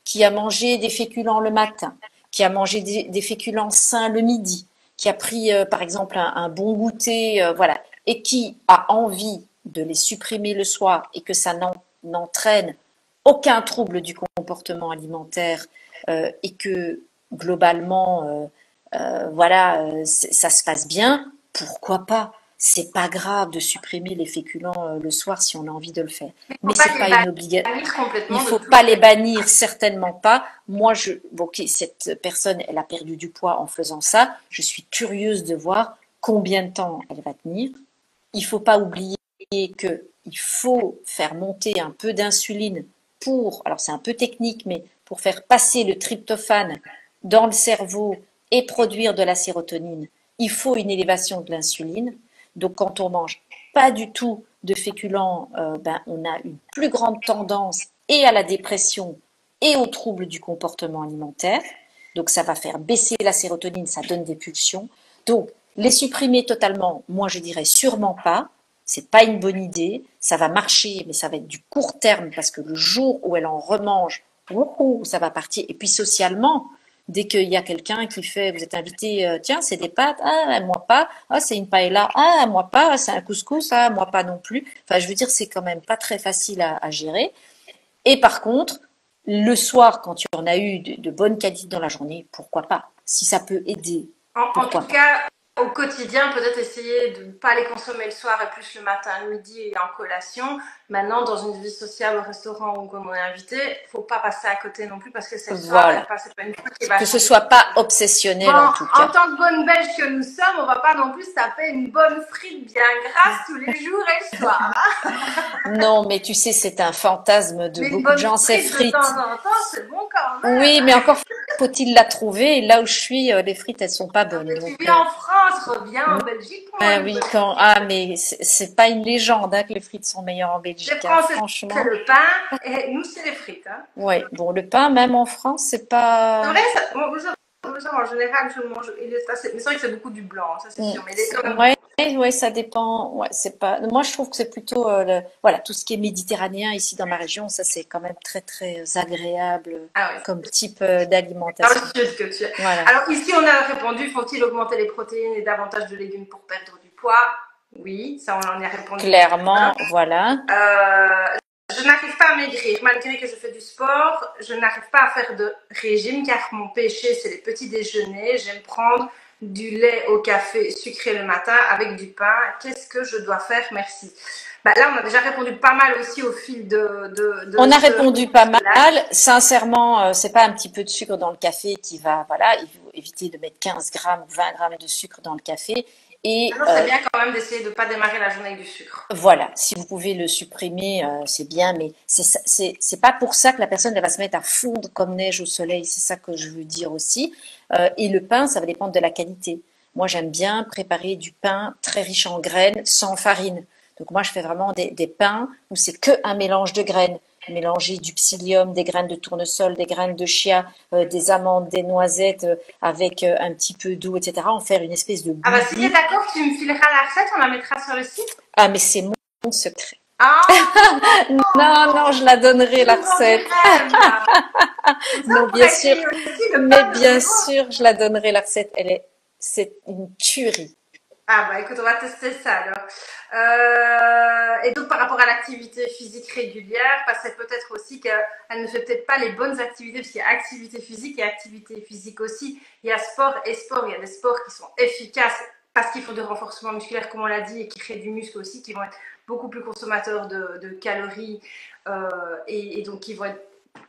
qui a mangé des féculents le matin, qui a mangé des féculents sains le midi, qui a pris par exemple un bon goûter, voilà, et qui a envie de les supprimer le soir et que ça n'entraîne aucun trouble du comportement alimentaire et que globalement, voilà, ça se passe bien, pourquoi pas? C'est pas grave de supprimer les féculents le soir si on a envie de le faire. Il Mais faut pas c'est pas les une obligation. bannir Il complètement de faut tout. pas les bannir, certainement pas. Moi, bon, ok, cette personne, elle a perdu du poids en faisant ça. Je suis curieuse de voir combien de temps elle va tenir. Il faut pas oublier que il faut faire monter un peu d'insuline alors c'est un peu technique, mais pour faire passer le tryptophane dans le cerveau et produire de la sérotonine, il faut une élévation de l'insuline. Donc quand on mange pas du tout de féculents, on a une plus grande tendance et à la dépression et aux troubles du comportement alimentaire. Donc ça va faire baisser la sérotonine, ça donne des pulsions. Donc les supprimer totalement, moi je dirais sûrement pas. C'est pas une bonne idée. Ça va marcher, mais ça va être du court terme parce que le jour où elle en remange, ça va partir. Et puis socialement, dès qu'il y a quelqu'un qui fait, vous êtes invité, tiens, c'est des pâtes, ah, moi pas, ah, c'est une paella, ah, moi pas, c'est un couscous, ah, moi pas non plus. Enfin, je veux dire, c'est quand même pas très facile à gérer. Et par contre, le soir, quand tu en as eu de bonnes qualités dans la journée, pourquoi pas? Si ça peut aider, En tout pourquoi pas? cas, au quotidien, peut-être essayer de ne pas les consommer le soir et plus le matin, le midi et en collation. Maintenant, dans une vie sociale au restaurant ou comme on est invité, faut pas passer à côté non plus parce que c'est le soir, Voilà. c'est pas une fois qui va Que ce changer. soit pas obsessionnel Bon, en tout en cas. tant que bonne belge que nous sommes, on va pas non plus taper une bonne frite bien grasse tous les jours et le soir. Non, mais tu sais, c'est un fantasme de Mais une beaucoup de bonne gens, ces frite de frites. temps en temps, c'est bon quand même. Oui, mais encore faut-il la trouver. Et là où je suis, les frites, elles sont pas bonnes. Mais Donc, tu vis en France, reviens en Belgique pour ah une oui, bonne quand frite. mais c'est pas une légende hein, que les frites sont meilleures en Les Belgique, hein, Français, c'est franchement. le pain et nous, c'est les frites. Hein. Ouais, bon, le pain, même en France, c'est C'est pas. vrai, ça, en général, je mange. Mais c'est vrai que c'est beaucoup du blanc, ça c'est sûr. Mais il est quand même bon. Ouais, ouais, ça dépend. Ouais, c'est pas. Moi, je trouve que c'est plutôt voilà, tout ce qui est méditerranéen ici dans ma région, ça c'est quand même très très agréable Ah oui, comme type dans le d'alimentation. sud que tu es. Voilà. Alors ici, on a répondu, faut-il augmenter les protéines et davantage de légumes pour perdre du poids? Oui, ça on en a répondu. Clairement, voilà. Je n'arrive pas à maigrir, malgré que je fais du sport, je n'arrive pas à faire de régime car mon péché c'est les petits déjeuners. J'aime prendre du lait au café sucré le matin avec du pain. Qu'est-ce que je dois faire? Merci. Bah, là, on a déjà répondu pas mal aussi au fil On a répondu pas mal. Sincèrement, c'est pas un petit peu de sucre dans le café qui va, voilà, il faut éviter de mettre 15 grammes ou 20 grammes de sucre dans le café. Et Alors, c'est bien quand même d'essayer de ne pas démarrer la journée avec du sucre. voilà, si vous pouvez le supprimer, c'est bien, mais c'est pas pour ça que la personne elle va se mettre à fondre comme neige au soleil, c'est ça que je veux dire aussi. Et le pain, ça va dépendre de la qualité. Moi, j'aime bien préparer du pain très riche en graines, sans farine. Donc moi, je fais vraiment des pains où c'est que un mélange de graines. Mélanger du psyllium, des graines de tournesol, des graines de chia, des amandes, des noisettes, avec un petit peu d'eau, etc. En faire une espèce de Ah bah si tu es bouillie. d'accord, tu me fileras la recette, on la mettra sur le site. Ah, mais c'est mon secret. Ah, Non, non, je la donnerai la je vends du recette. rêve là. Comme ça, Non, on bien pourrait sûr, créer aussi le mais pain de bien zéro. sûr, je la donnerai la recette. C'est une tuerie. Ah bah écoute, on va tester ça alors. Et donc par rapport à l'activité physique régulière, parce que c'est peut-être aussi qu'elle ne fait peut-être pas les bonnes activités, parce qu'il y a activité physique et activité physique aussi. Il y a sport et sport, il y a des sports qui sont efficaces parce qu'ils font du renforcement musculaire, comme on l'a dit, et qui créent du muscle aussi, qui vont être beaucoup plus consommateurs de calories et donc qui vont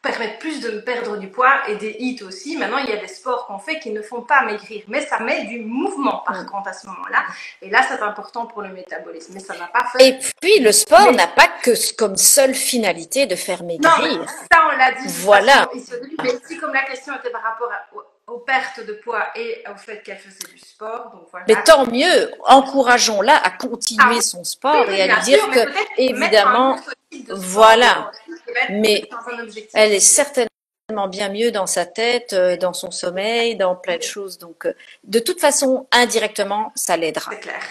permettre plus de perdre du poids et des hits aussi. Maintenant, il y a des sports qu'on fait qui ne font pas maigrir, mais ça met du mouvement par contre à ce moment-là. Et là, c'est important pour le métabolisme, mais ça va pas faire. Et puis, le sport Mais n'a pas que comme seule finalité de faire non, mais maigrir. ça, on l'a dit de toute façon Voilà, ici au début. Mais si, comme la question était par rapport aux pertes de poids et au fait qu'elle faisait du sport, donc mais voilà. tant mieux, encourageons-la à Ah continuer son oui, sport oui, et à lui bien sûr, dire mais que, peut-être mettre un évidemment, autre type de sport voilà, dedans aussi, qui va être mais dans un objectif elle est physique. certainement bien mieux dans sa tête, dans son sommeil, dans plein de choses. Donc, de toute façon, indirectement, ça l'aidera. C'est clair.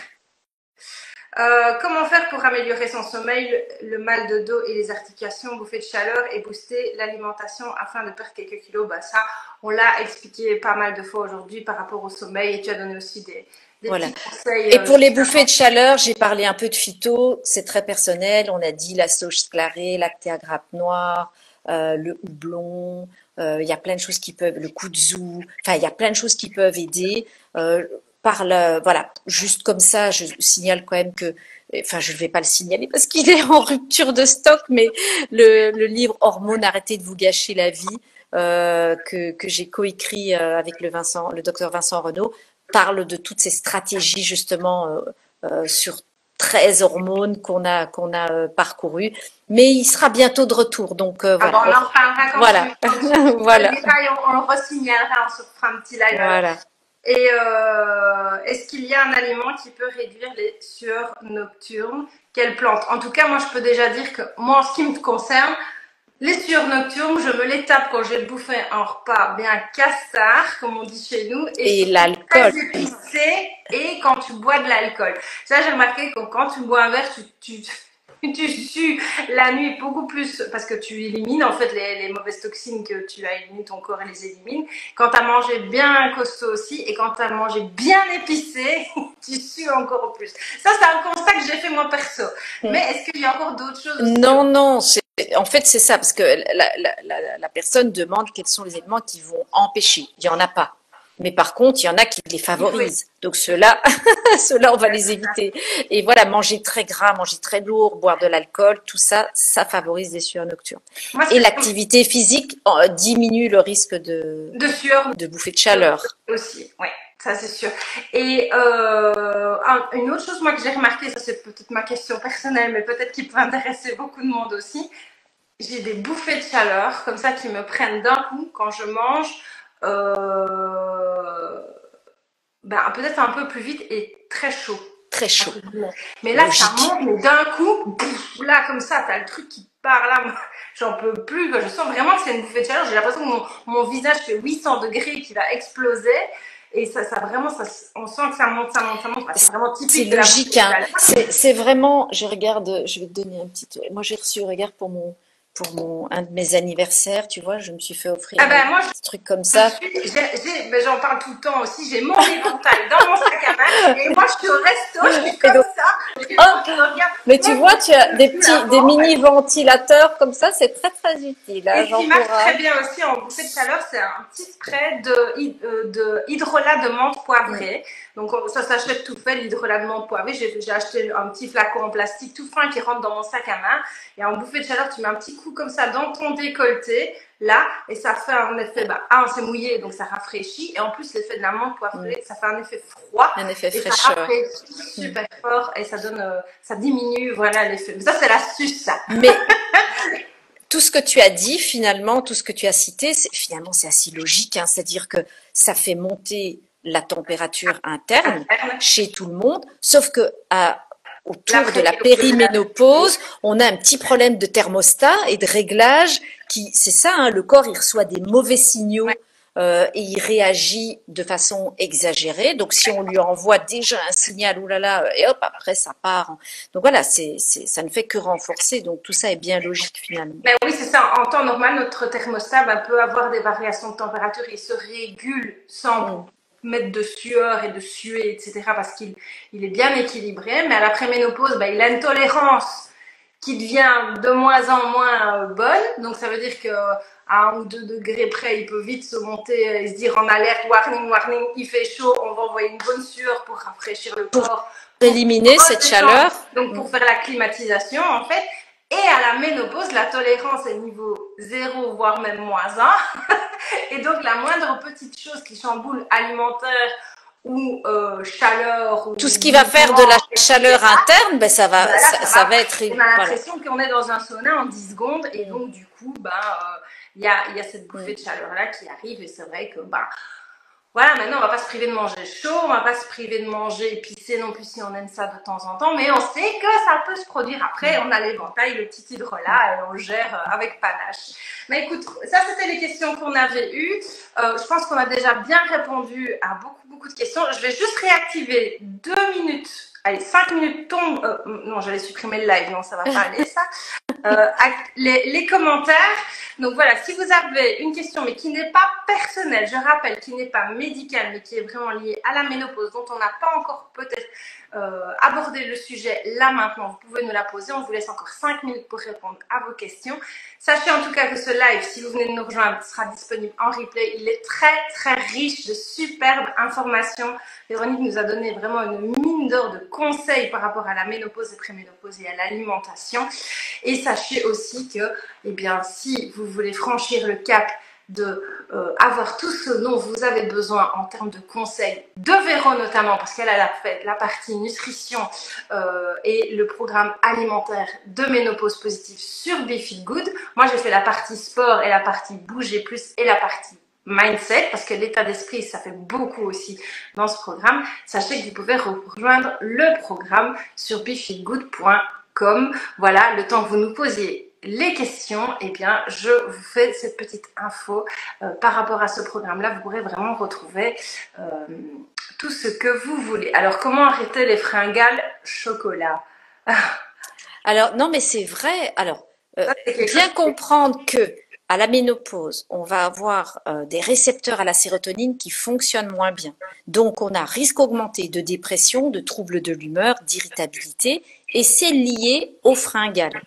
Comment faire pour améliorer son sommeil, le mal de dos et les articulations, bouffer de chaleur et booster l'alimentation afin de perdre quelques kilos? Bah ça, on l'a expliqué pas mal de fois aujourd'hui par rapport au sommeil et tu as donné aussi des Voilà. petits conseils Et pour les juste bouffées avant. de chaleur, j'ai parlé un peu de phyto, c'est très personnel. On a dit la sauge sclarée, l'acté à grappe noire, le houblon. Il y a plein de choses qui peuvent, le kudzu. Enfin, il y a plein de choses qui peuvent aider. Voilà, juste comme ça, je signale quand même que, enfin, je ne vais pas le signaler parce qu'il est en rupture de stock, mais le livre Hormones, arrêtez de vous gâcher la vie, que j'ai coécrit avec le docteur Vincent Renaud, parle de toutes ces stratégies justement sur 13 hormones qu'on a parcourues. Mais il sera bientôt de retour, donc Ah bon, voilà. on en reparlera Voilà, quand tu le voilà, liras et on le re-signalera, on se fera un petit live alors. voilà. Et est-ce qu'il y a un aliment qui peut réduire les sueurs nocturnes? Quelle plante? En tout cas, moi, je peux déjà dire que moi, en ce qui me concerne, les sueurs nocturnes, je me les tape quand j'ai bouffé un repas bien cassard, comme on dit chez nous, et Et surtout très l'alcool. épicé, et quand tu bois de l'alcool. Ça, j'ai remarqué que quand tu bois un verre, tu sues la nuit beaucoup plus, parce que tu élimines en fait les mauvaises toxines que tu as éliminées, ton corps les élimine. Quand tu as mangé bien costaud aussi, et quand tu as mangé bien épicé, tu sues encore plus. Ça, c'est un constat que j'ai fait moi perso. Mais est-ce qu'il y a encore d'autres choses aussi Non, non, en fait, c'est ça, parce que la personne demande quels sont les éléments qui vont empêcher. Il n'y en a pas. Mais par contre, il y en a qui les Oui, favorisent. Donc ceux-là, ceux-là, on va les éviter. Et voilà, manger très gras, manger très lourd, boire de l'alcool, tout ça, ça favorise les sueurs nocturnes. moi, Et c'est l'activité physique diminue le risque de sueur de bouffée de chaleur. aussi, ouais, ça c'est sûr. Et une autre chose, moi, que j'ai remarqué, ça c'est peut-être ma question personnelle, mais peut-être qui peut intéresser beaucoup de monde aussi, j'ai des bouffées de chaleur comme ça qui me prennent d'un coup quand je mange, ben, peut-être un peu plus vite et très chaud. Très chaud. Mais là, ça Logique. monte, mais d'un coup, là, comme ça, t'as le truc qui part là, j'en peux plus, je sens vraiment que c'est une bouffée de chaleur, j'ai l'impression que mon visage fait 800 degrés qui va exploser, et ça vraiment, on sent que ça monte, ça monte, ça monte, c'est vraiment C'est typique de la bouffée logique, de hein. chaleur. C'est vraiment, je regarde, je vais te donner un petit. Moi, j'ai reçu, regarde, un de mes anniversaires, tu vois, je me suis fait offrir Ah un ben, moi, petit truc comme ça. mais j'en parle tout le temps aussi, j'ai mon éventail dans mon sac à main, et moi, je suis au resto, je suis Et comme donc, ça, et hop, je regarde, mais tu vois, tu as des avant, mini ventilateurs comme ça, c'est très très utile, hein, et ce qui marche très j'encourage. bien aussi en bouffée de chaleur, c'est un petit spray de hydrolat de menthe Mm. poivrée. Donc ça s'achète tout fait, l'hydrolat de menthe poivrée. J'ai acheté un petit flacon en plastique tout fin qui rentre dans mon sac à main. Et en bouffée de chaleur, tu mets un petit coup comme ça dans ton décolleté, là, et ça fait un effet, c'est mouillé, donc ça rafraîchit, et en plus l'effet de la menthe poivrée, ça fait un effet froid, Un effet et ça fraîcheur. rafraîchit super fort, et ça donne, ça diminue, voilà l'effet. Ça c'est l'astuce, ça. Mais tout ce que tu as dit, finalement, tout ce que tu as cité, finalement c'est assez logique, hein, c'est-à-dire que ça fait monter la température interne chez tout le monde, sauf que autour de la périménopause, on a un petit problème de thermostat et de réglage c'est ça, hein, le corps il reçoit des mauvais signaux et il réagit de façon exagérée. Donc si on lui envoie déjà un signal, oulala, et hop, après ça part. Donc voilà, ça ne fait que renforcer. Donc tout ça est bien logique finalement. Mais oui, c'est ça. En temps normal, notre thermostat peut avoir des variations de température. Il se régule sans mettre de sueur et de suer, etc. parce qu'il est bien équilibré. Mais à l'après-ménopause, il a une tolérance qui devient de moins en moins bonne. Donc ça veut dire que à 1 ou 2 degrés près, il peut vite se monter et se dire en alerte, warning, warning, il fait chaud, on va envoyer une bonne sueur pour rafraîchir le corps. Pour éliminer cette chaleur. Donc pour faire la climatisation en fait. Et à la ménopause, la tolérance est niveau 0, voire même moins 1. Et donc la moindre petite chose qui chamboule alimentaire ou chaleur. Ou tout ce qui va faire de la chaleur interne, ça va être. On a l'impression qu'on est dans un sauna en 10 secondes et donc du coup, il y a cette bouffée de chaleur-là qui arrive et c'est vrai que voilà, maintenant on va pas se priver de manger chaud, on va pas se priver de manger épicé non plus si on aime ça de temps en temps, mais on sait que ça peut se produire après, on a l'éventail, le petit hydrolat et on le gère avec panache. Mais écoute, ça c'était les questions qu'on avait eues. Je pense qu'on a déjà bien répondu à beaucoup de questions. Je vais juste réactiver 2 minutes. Allez, 5 minutes tombent. Non, j'allais supprimer le live, non, ça va pas aller ça. Les commentaires. Donc voilà, si vous avez une question mais qui n'est pas personnelle, je rappelle, qui n'est pas médicale mais qui est vraiment liée à la ménopause, dont on n'a pas encore peut-être abordé le sujet là maintenant, vous pouvez nous la poser. On vous laisse encore 5 minutes pour répondre à vos questions. Sachez en tout cas que ce live, si vous venez de nous rejoindre, sera disponible en replay. Il est très riche de superbes informations. Véronique nous a donné vraiment une mine d'or de conseils par rapport à la ménopause et préménopause et à l'alimentation. Et sachez aussi que, si vous voulez franchir le cap de avoir tout ce dont vous avez besoin en termes de conseils de Véro notamment, parce qu'elle a fait la partie nutrition et le programme alimentaire de ménopause positive sur Be Feel Good. Moi j'ai fait la partie sport et la partie bouger plus et la partie mindset, parce que l'état d'esprit ça fait beaucoup aussi dans ce programme. Sachez que vous pouvez rejoindre le programme sur befeelgood.com. Voilà, le temps que vous nous posiez les questions, je vous fais cette petite info par rapport à ce programme-là. Vous pourrez vraiment retrouver tout ce que vous voulez. Alors, comment arrêter les fringales chocolat? Alors, non, mais c'est vrai. Alors, bien comprendre que à la ménopause, on va avoir des récepteurs à la sérotonine qui fonctionnent moins bien. Donc, on a risque augmenté de dépression, de troubles de l'humeur, d'irritabilité, et c'est lié aux fringales.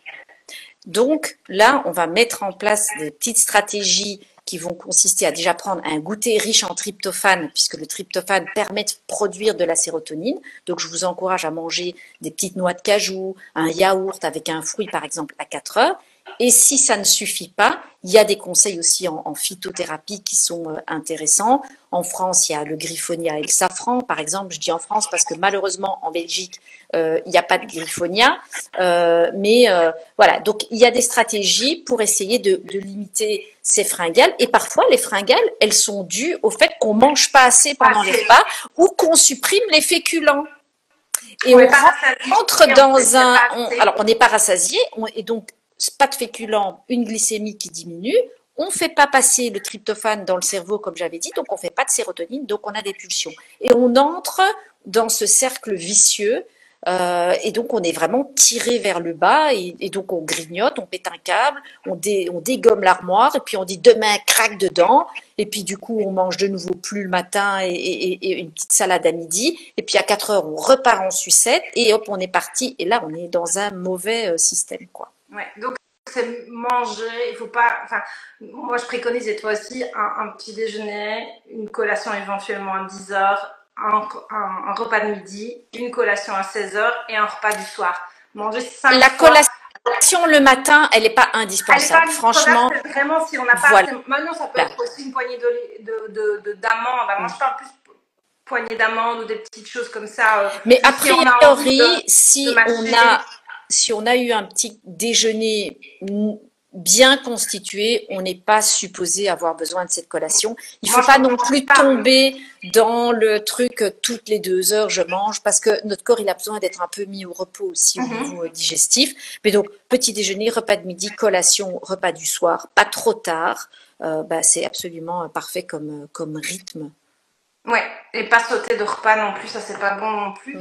Donc là, on va mettre en place des petites stratégies qui vont consister à déjà prendre un goûter riche en tryptophane, puisque le tryptophane permet de produire de la sérotonine. Donc je vous encourage à manger des petites noix de cajou, un yaourt avec un fruit par exemple à 4 heures. Et si ça ne suffit pas, il y a des conseils aussi en phytothérapie qui sont intéressants. En France, il y a le griffonia et le safran, par exemple. Je dis en France parce que malheureusement, en Belgique, il n'y a pas de griffonia. Voilà, donc il y a des stratégies pour essayer de limiter ces fringales. Et parfois, les fringales, elles sont dues au fait qu'on mange pas assez pendant les repas ou qu'on supprime les féculents. Et on rentre dans alors, on n'est pas rassasié, et donc, pas de féculents, une glycémie qui diminue, on ne fait pas passer le tryptophane dans le cerveau, comme j'avais dit, donc on ne fait pas de sérotonine, donc on a des pulsions. Et on entre dans ce cercle vicieux, et donc on est vraiment tiré vers le bas, et donc on grignote, on pète un câble, on dégomme l'armoire, et puis on dit demain, craque dedans, et puis du coup on mange de nouveau plus le matin, et une petite salade à midi, et puis à 4 heures on repart en sucette, et hop, on est parti, et là on est dans un mauvais système, quoi. Ouais, donc c'est manger, il faut pas, moi je préconise, et toi aussi, un petit déjeuner, une collation éventuellement à 10 heures, un repas de midi, une collation à 16 heures et un repas du soir. Manger 5 La collation collation le matin, elle n'est pas Elle n'est indispensable. pas Franchement, c'est vraiment si on n'a pas voilà. assez. Maintenant, ça peut être aussi une poignée d'amandes. Moi, je parle plus poignée d'amandes ou des petites choses comme ça. Mais a Si on a envie priori, mâcher. si on a eu un petit déjeuner bien constitué, on n'est pas supposé avoir besoin de cette collation. Il Moi, faut pas je non pense plus pas. tomber dans le truc toutes les 2 heures je mange parce que notre corps il a besoin d'être un peu mis au repos aussi au niveau digestif. Mais donc petit déjeuner, repas de midi, collation, repas du soir, pas trop tard. C'est absolument parfait comme rythme. Ouais, et pas sauter de repas non plus, ça c'est pas bon non plus.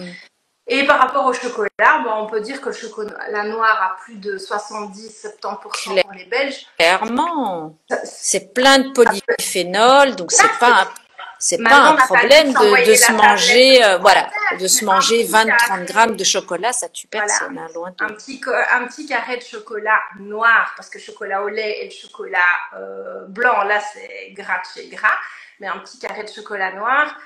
Et par rapport au chocolat, on peut dire que le chocolat noir a plus de 70-70% pour les Belges. Clairement, c'est plein de polyphénol, donc c'est pas un problème de se manger, de se manger 20-30 grammes de chocolat, ça tue personne, voilà. Loin de... un petit carré de chocolat noir, parce que le chocolat au lait et le chocolat blanc, là c'est gras de chez gras. Mais un petit carré de chocolat noir,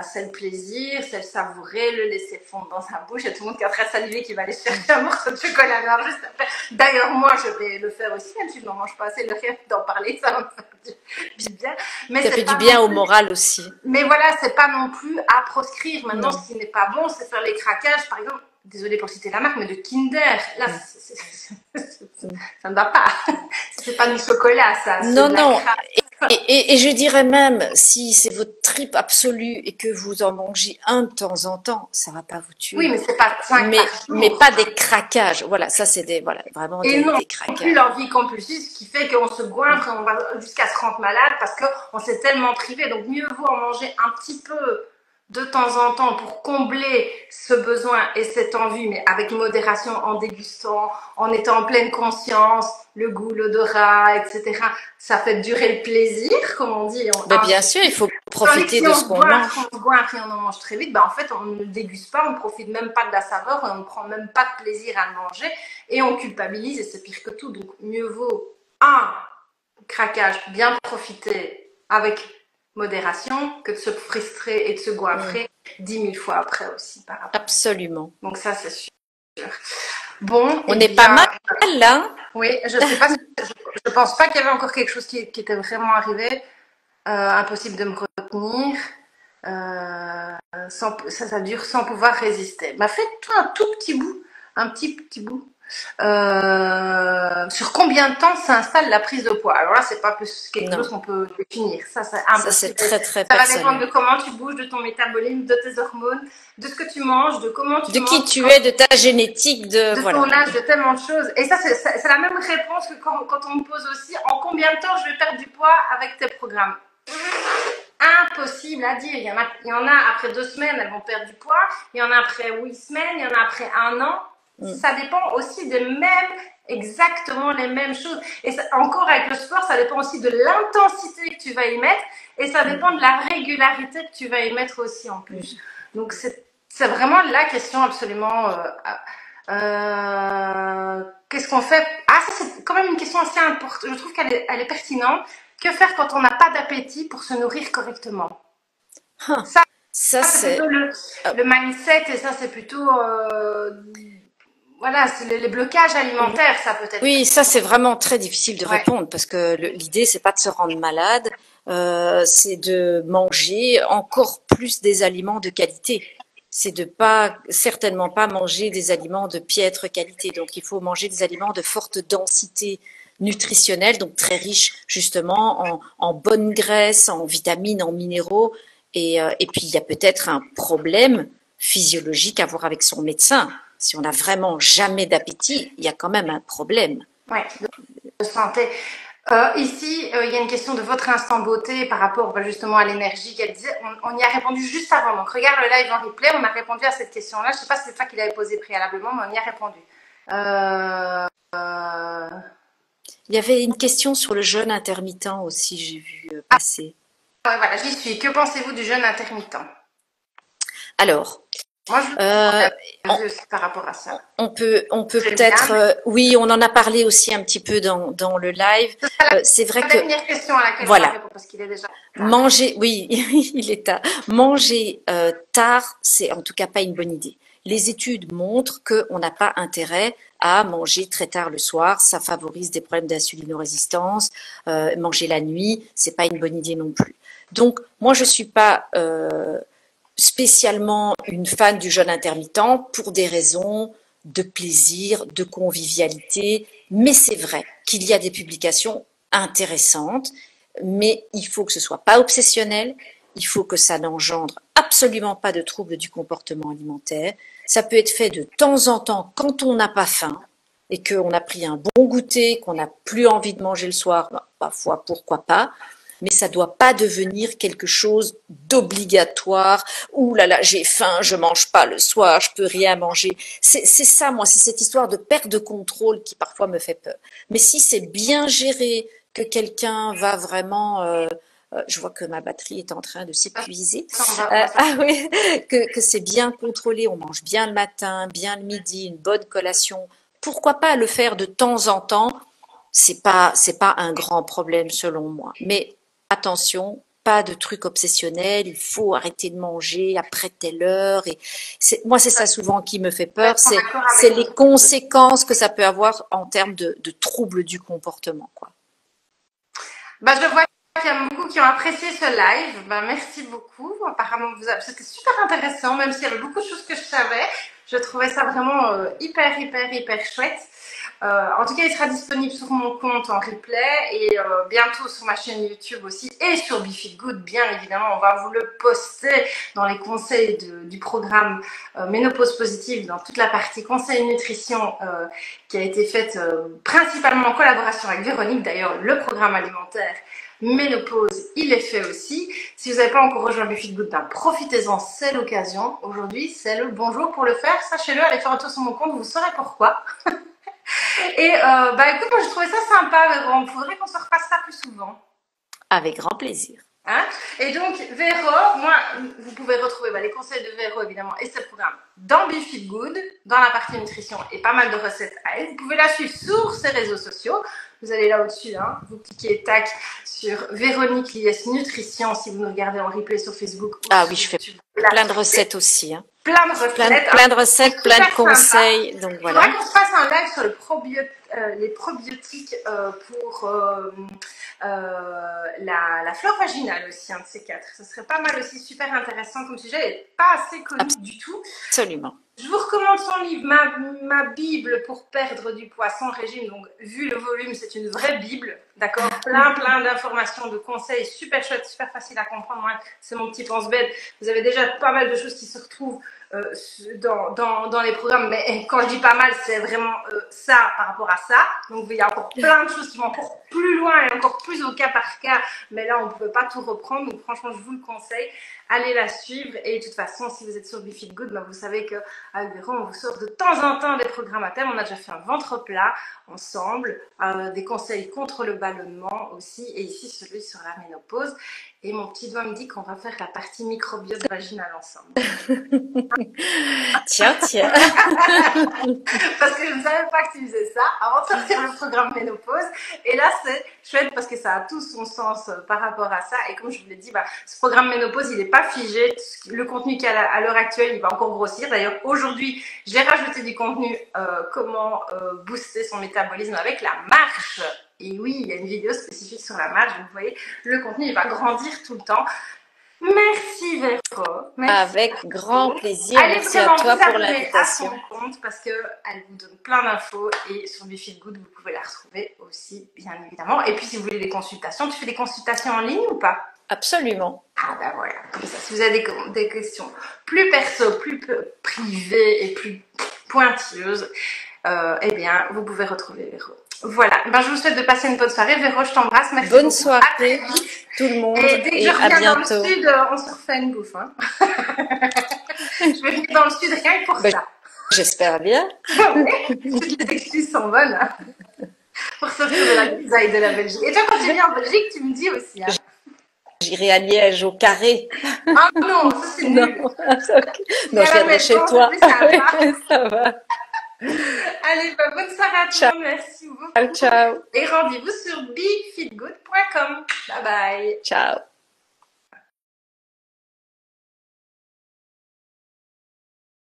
c'est le plaisir, c'est le savourer, le laisser fondre dans sa bouche. Il y a tout le monde qui est très salivé qui va aller chercher un morceau de chocolat noir juste après. D'ailleurs, moi, je vais le faire aussi, même si je n'en mange pas assez, le rêve d'en parler, ça va me faire du bien. Mais ça fait du bien au moral aussi. Mais voilà, c'est pas non plus à proscrire. Maintenant, ce qui n'est pas bon, c'est faire les craquages, par exemple, désolée pour citer la marque, mais de Kinder. Là, ça ne va pas. C'est pas du chocolat, ça. Non. Et je dirais même, si c'est votre trip absolue et que vous en mangez un de temps en temps, ça va pas vous tuer. Oui, mais c'est pas 5 mais pas des craquages. Voilà, ça c'est vraiment des craquages. Et non plus l'envie compulsive, ce qui fait qu'on se goinfre, on va jusqu'à se rendre malade parce qu'on s'est tellement privé. Donc mieux vaut en manger un petit peu de temps en temps pour combler ce besoin et cette envie, mais avec modération, en dégustant, en étant en pleine conscience, le goût, l'odorat, etc. Ça fait durer le plaisir, comme on dit. Bien sûr, il faut profiter de ce qu'on mange. Si on se goinfre et on en mange très vite, en fait, on ne le déguste pas, on ne profite même pas de la saveur, et on ne prend même pas de plaisir à le manger, et on culpabilise, et c'est pire que tout. Donc, mieux vaut un craquage, bien profiter avec modération que de se frustrer et de se goinfrer 10 000 fois après aussi. Par rapport. Absolument. Donc ça, c'est sûr. Bon, on est pas mal là. Oui, je sais pas. Je pense pas qu'il y avait encore quelque chose qui était vraiment arrivé. Impossible de me retenir. Ça dure sans pouvoir résister. Fais-toi un tout petit bout, un petit bout. Sur combien de temps s'installe la prise de poids? Alors là, c'est pas plus quelque chose qu'on peut définir. Ça, c'est impossible. Ça, c'est très, très personnel. Ça va dépendre de comment tu bouges, de ton métabolisme, de tes hormones, de ce que tu manges, de comment tu manges. De qui tu es, de ta génétique, de ton âge, de tellement de choses. Et ça, c'est la même réponse que quand on me pose aussi, en combien de temps je vais perdre du poids avec tes programmes? Impossible à dire. Il y en a après 2 semaines, elles vont perdre du poids. Il y en a après 8 semaines, il y en a après 1 an. Ça dépend aussi exactement les mêmes choses. Et ça, encore avec le sport, ça dépend aussi de l'intensité que tu vas y mettre et ça dépend de la régularité que tu vas y mettre aussi en plus. Donc c'est vraiment la question absolument. Qu'est-ce qu'on fait? Ça c'est quand même une question assez importante. Je trouve qu'elle est pertinente. Que faire quand on n'a pas d'appétit pour se nourrir correctement? Ça c'est plutôt le mindset et ça c'est plutôt voilà, c'est les blocages alimentaires, ça peut-être. Oui, ça c'est vraiment très difficile de répondre parce que l'idée c'est pas de se rendre malade, c'est de manger encore plus des aliments de qualité. C'est de certainement pas manger des aliments de piètre qualité. Donc il faut manger des aliments de forte densité nutritionnelle, donc très riches justement en bonnes graisses, en vitamines, en minéraux. Et puis il y a peut-être un problème physiologique à voir avec son médecin. Si on n'a vraiment jamais d'appétit, il y a quand même un problème. Oui, de santé. Ici, il y a une question de votre instant beauté par rapport justement à l'énergie qu'elle disait. On y a répondu juste avant. Donc, regarde le live en replay. On a répondu à cette question-là. Je ne sais pas si c'est toi qui l'avais posée préalablement, mais on y a répondu. Il y avait une question sur le jeûne intermittent aussi, j'ai vu passer. Voilà, j'y suis. Que pensez-vous du jeûne intermittent? Alors, moi, par rapport à ça. On peut peut-être, oui, on en a parlé aussi un petit peu dans le live. C'est vrai que la dernière question à laquelle voilà, on répond parce qu'il est déjà manger, oui, il est tard. Manger tard, c'est en tout cas pas une bonne idée. Les études montrent qu'on n'a pas intérêt à manger très tard le soir, ça favorise des problèmes d'insulinorésistance. Manger la nuit, c'est pas une bonne idée non plus. Donc, moi, je suis pas spécialement une fan du jeûne intermittent pour des raisons de plaisir, de convivialité, mais c'est vrai qu'il y a des publications intéressantes, mais il faut que ce soit pas obsessionnel, il faut que ça n'engendre absolument pas de troubles du comportement alimentaire. Ça peut être fait de temps en temps quand on n'a pas faim et qu'on a pris un bon goûter, qu'on n'a plus envie de manger le soir, ben, parfois pourquoi pas, mais ça ne doit pas devenir quelque chose d'obligatoire. Ouh là là, j'ai faim, je mange pas le soir, je peux rien manger. C'est ça, moi, c'est cette histoire de perte de contrôle qui parfois me fait peur. Mais si c'est bien géré, que quelqu'un va vraiment je vois que ma batterie est en train de s'épuiser. Ah oui, que c'est bien contrôlé, on mange bien le matin, bien le midi, une bonne collation. Pourquoi pas le faire de temps en temps? C'est pas un grand problème selon moi. Mais attention, pas de trucs obsessionnels. Il faut arrêter de manger après telle heure. Et moi, c'est ça souvent qui me fait peur. C'est les conséquences que ça peut avoir en termes de troubles du comportement, quoi. Bah, je vois qu'il y a beaucoup qui ont apprécié ce live. Bah, merci beaucoup. Apparemment, c'était super intéressant, même s'il y avait beaucoup de choses que je savais. Je trouvais ça vraiment hyper chouette. En tout cas, il sera disponible sur mon compte en replay et bientôt sur ma chaîne YouTube aussi et sur BeFeelGood, bien évidemment. On va vous le poster dans les conseils du programme Ménopause Positive, dans toute la partie conseil nutrition qui a été faite principalement en collaboration avec Véronique. D'ailleurs, le programme alimentaire Ménopause, il est fait aussi. Si vous n'avez pas encore rejoint BeFeelGood, ben profitez-en, c'est l'occasion. Aujourd'hui, c'est le bon jour pour le faire. Sachez-le, allez faire un tour sur mon compte, vous saurez pourquoi. Et bah écoute, moi j'ai trouvé ça sympa, mais bon, il faudrait qu'on se refasse ça plus souvent. Avec grand plaisir. Hein? Et donc, Véro, moi, vous pouvez retrouver les conseils de Véro, évidemment, et ses programmes dans BeFeelGood, dans la partie nutrition et pas mal de recettes à elle. Vous pouvez la suivre sur ses réseaux sociaux. Vous allez là au-dessus, hein, vous cliquez tac sur Véronique Lies Nutrition si vous nous regardez en replay sur Facebook. Ah oui, je fais plein de recettes aussi. Hein. Plein de recettes. Plein de recettes, plein de conseils. Sympa. Donc voilà. Il faudrait qu'on se fasse un live sur les probiotiques pour la flore vaginale aussi, un de ces quatre. Ce serait pas mal aussi, super intéressant comme sujet et pas assez connu du tout. Absolument. Je vous recommande son livre, ma Bible pour perdre du poids sans régime. Donc, vu le volume, c'est une vraie Bible, d'accord? Plein d'informations, de conseils, super chouette, super facile à comprendre. Moi, c'est mon petit pense-bête. Vous avez déjà pas mal de choses qui se retrouvent dans les programmes, mais quand je dis pas mal, c'est vraiment ça par rapport à ça. Donc, il y a encore plein de choses qui vont encore plus loin et encore plus au cas par cas. Mais là, on ne peut pas tout reprendre. Donc, franchement, je vous le conseille. Allez la suivre et de toute façon, si vous êtes sur BeFeelGood, ben vous savez qu'avec Véro, on vous sort de temps en temps des programmes à thème. On a déjà fait un ventre plat ensemble, des conseils contre le ballonnement aussi, et ici celui sur la ménopause. Et mon petit doigt me dit qu'on va faire la partie microbiote vaginale ensemble. Tiens. Parce que je ne savais pas que tu faisais ça avant de sortir le programme ménopause. Et là, c'est chouette parce que ça a tout son sens par rapport à ça. Et comme je vous l'ai dit, ce programme ménopause, il n'est pas figé. Le contenu qu'il y a à l'heure actuelle, il va encore grossir. D'ailleurs, aujourd'hui, j'ai rajouté du contenu comment booster son métabolisme avec la marche. Et oui, il y a une vidéo spécifique sur la marche. Vous voyez, le contenu, il va grandir tout le temps. Merci Véro. Avec grand plaisir. Merci à toi pour l'invitation. À son compte parce qu'elle vous donne plein d'infos et sur BeFeelGood, vous pouvez la retrouver aussi, bien évidemment. Et puis, si vous voulez des consultations, tu fais des consultations en ligne ou pas? Absolument. Ah ben voilà, comme ça, si vous avez des questions plus perso, plus privées et plus pointilleuses, eh bien, vous pouvez retrouver Véro. Voilà, je vous souhaite de passer une bonne soirée. Véro, je t'embrasse. Merci bonne beaucoup. Soirée tout le monde et dès que je à reviens bientôt. Dans le sud, on se refait une bouffe. Hein. Je vais venir dans le sud rien que pour ça. J'espère bien. Les excuses sont bonnes. Hein. Pour sortir de la grisaille de la Belgique. Et toi, quand tu viens en Belgique, tu me dis aussi. Hein. J'irai à Liège au carré. Ah non, ça c'est nul. Non, je viendrai chez toi. Ça va. Allez, bonne soirée à toi, merci beaucoup. Ciao. Et rendez-vous sur BeFeelGood.com. Bye bye. Ciao.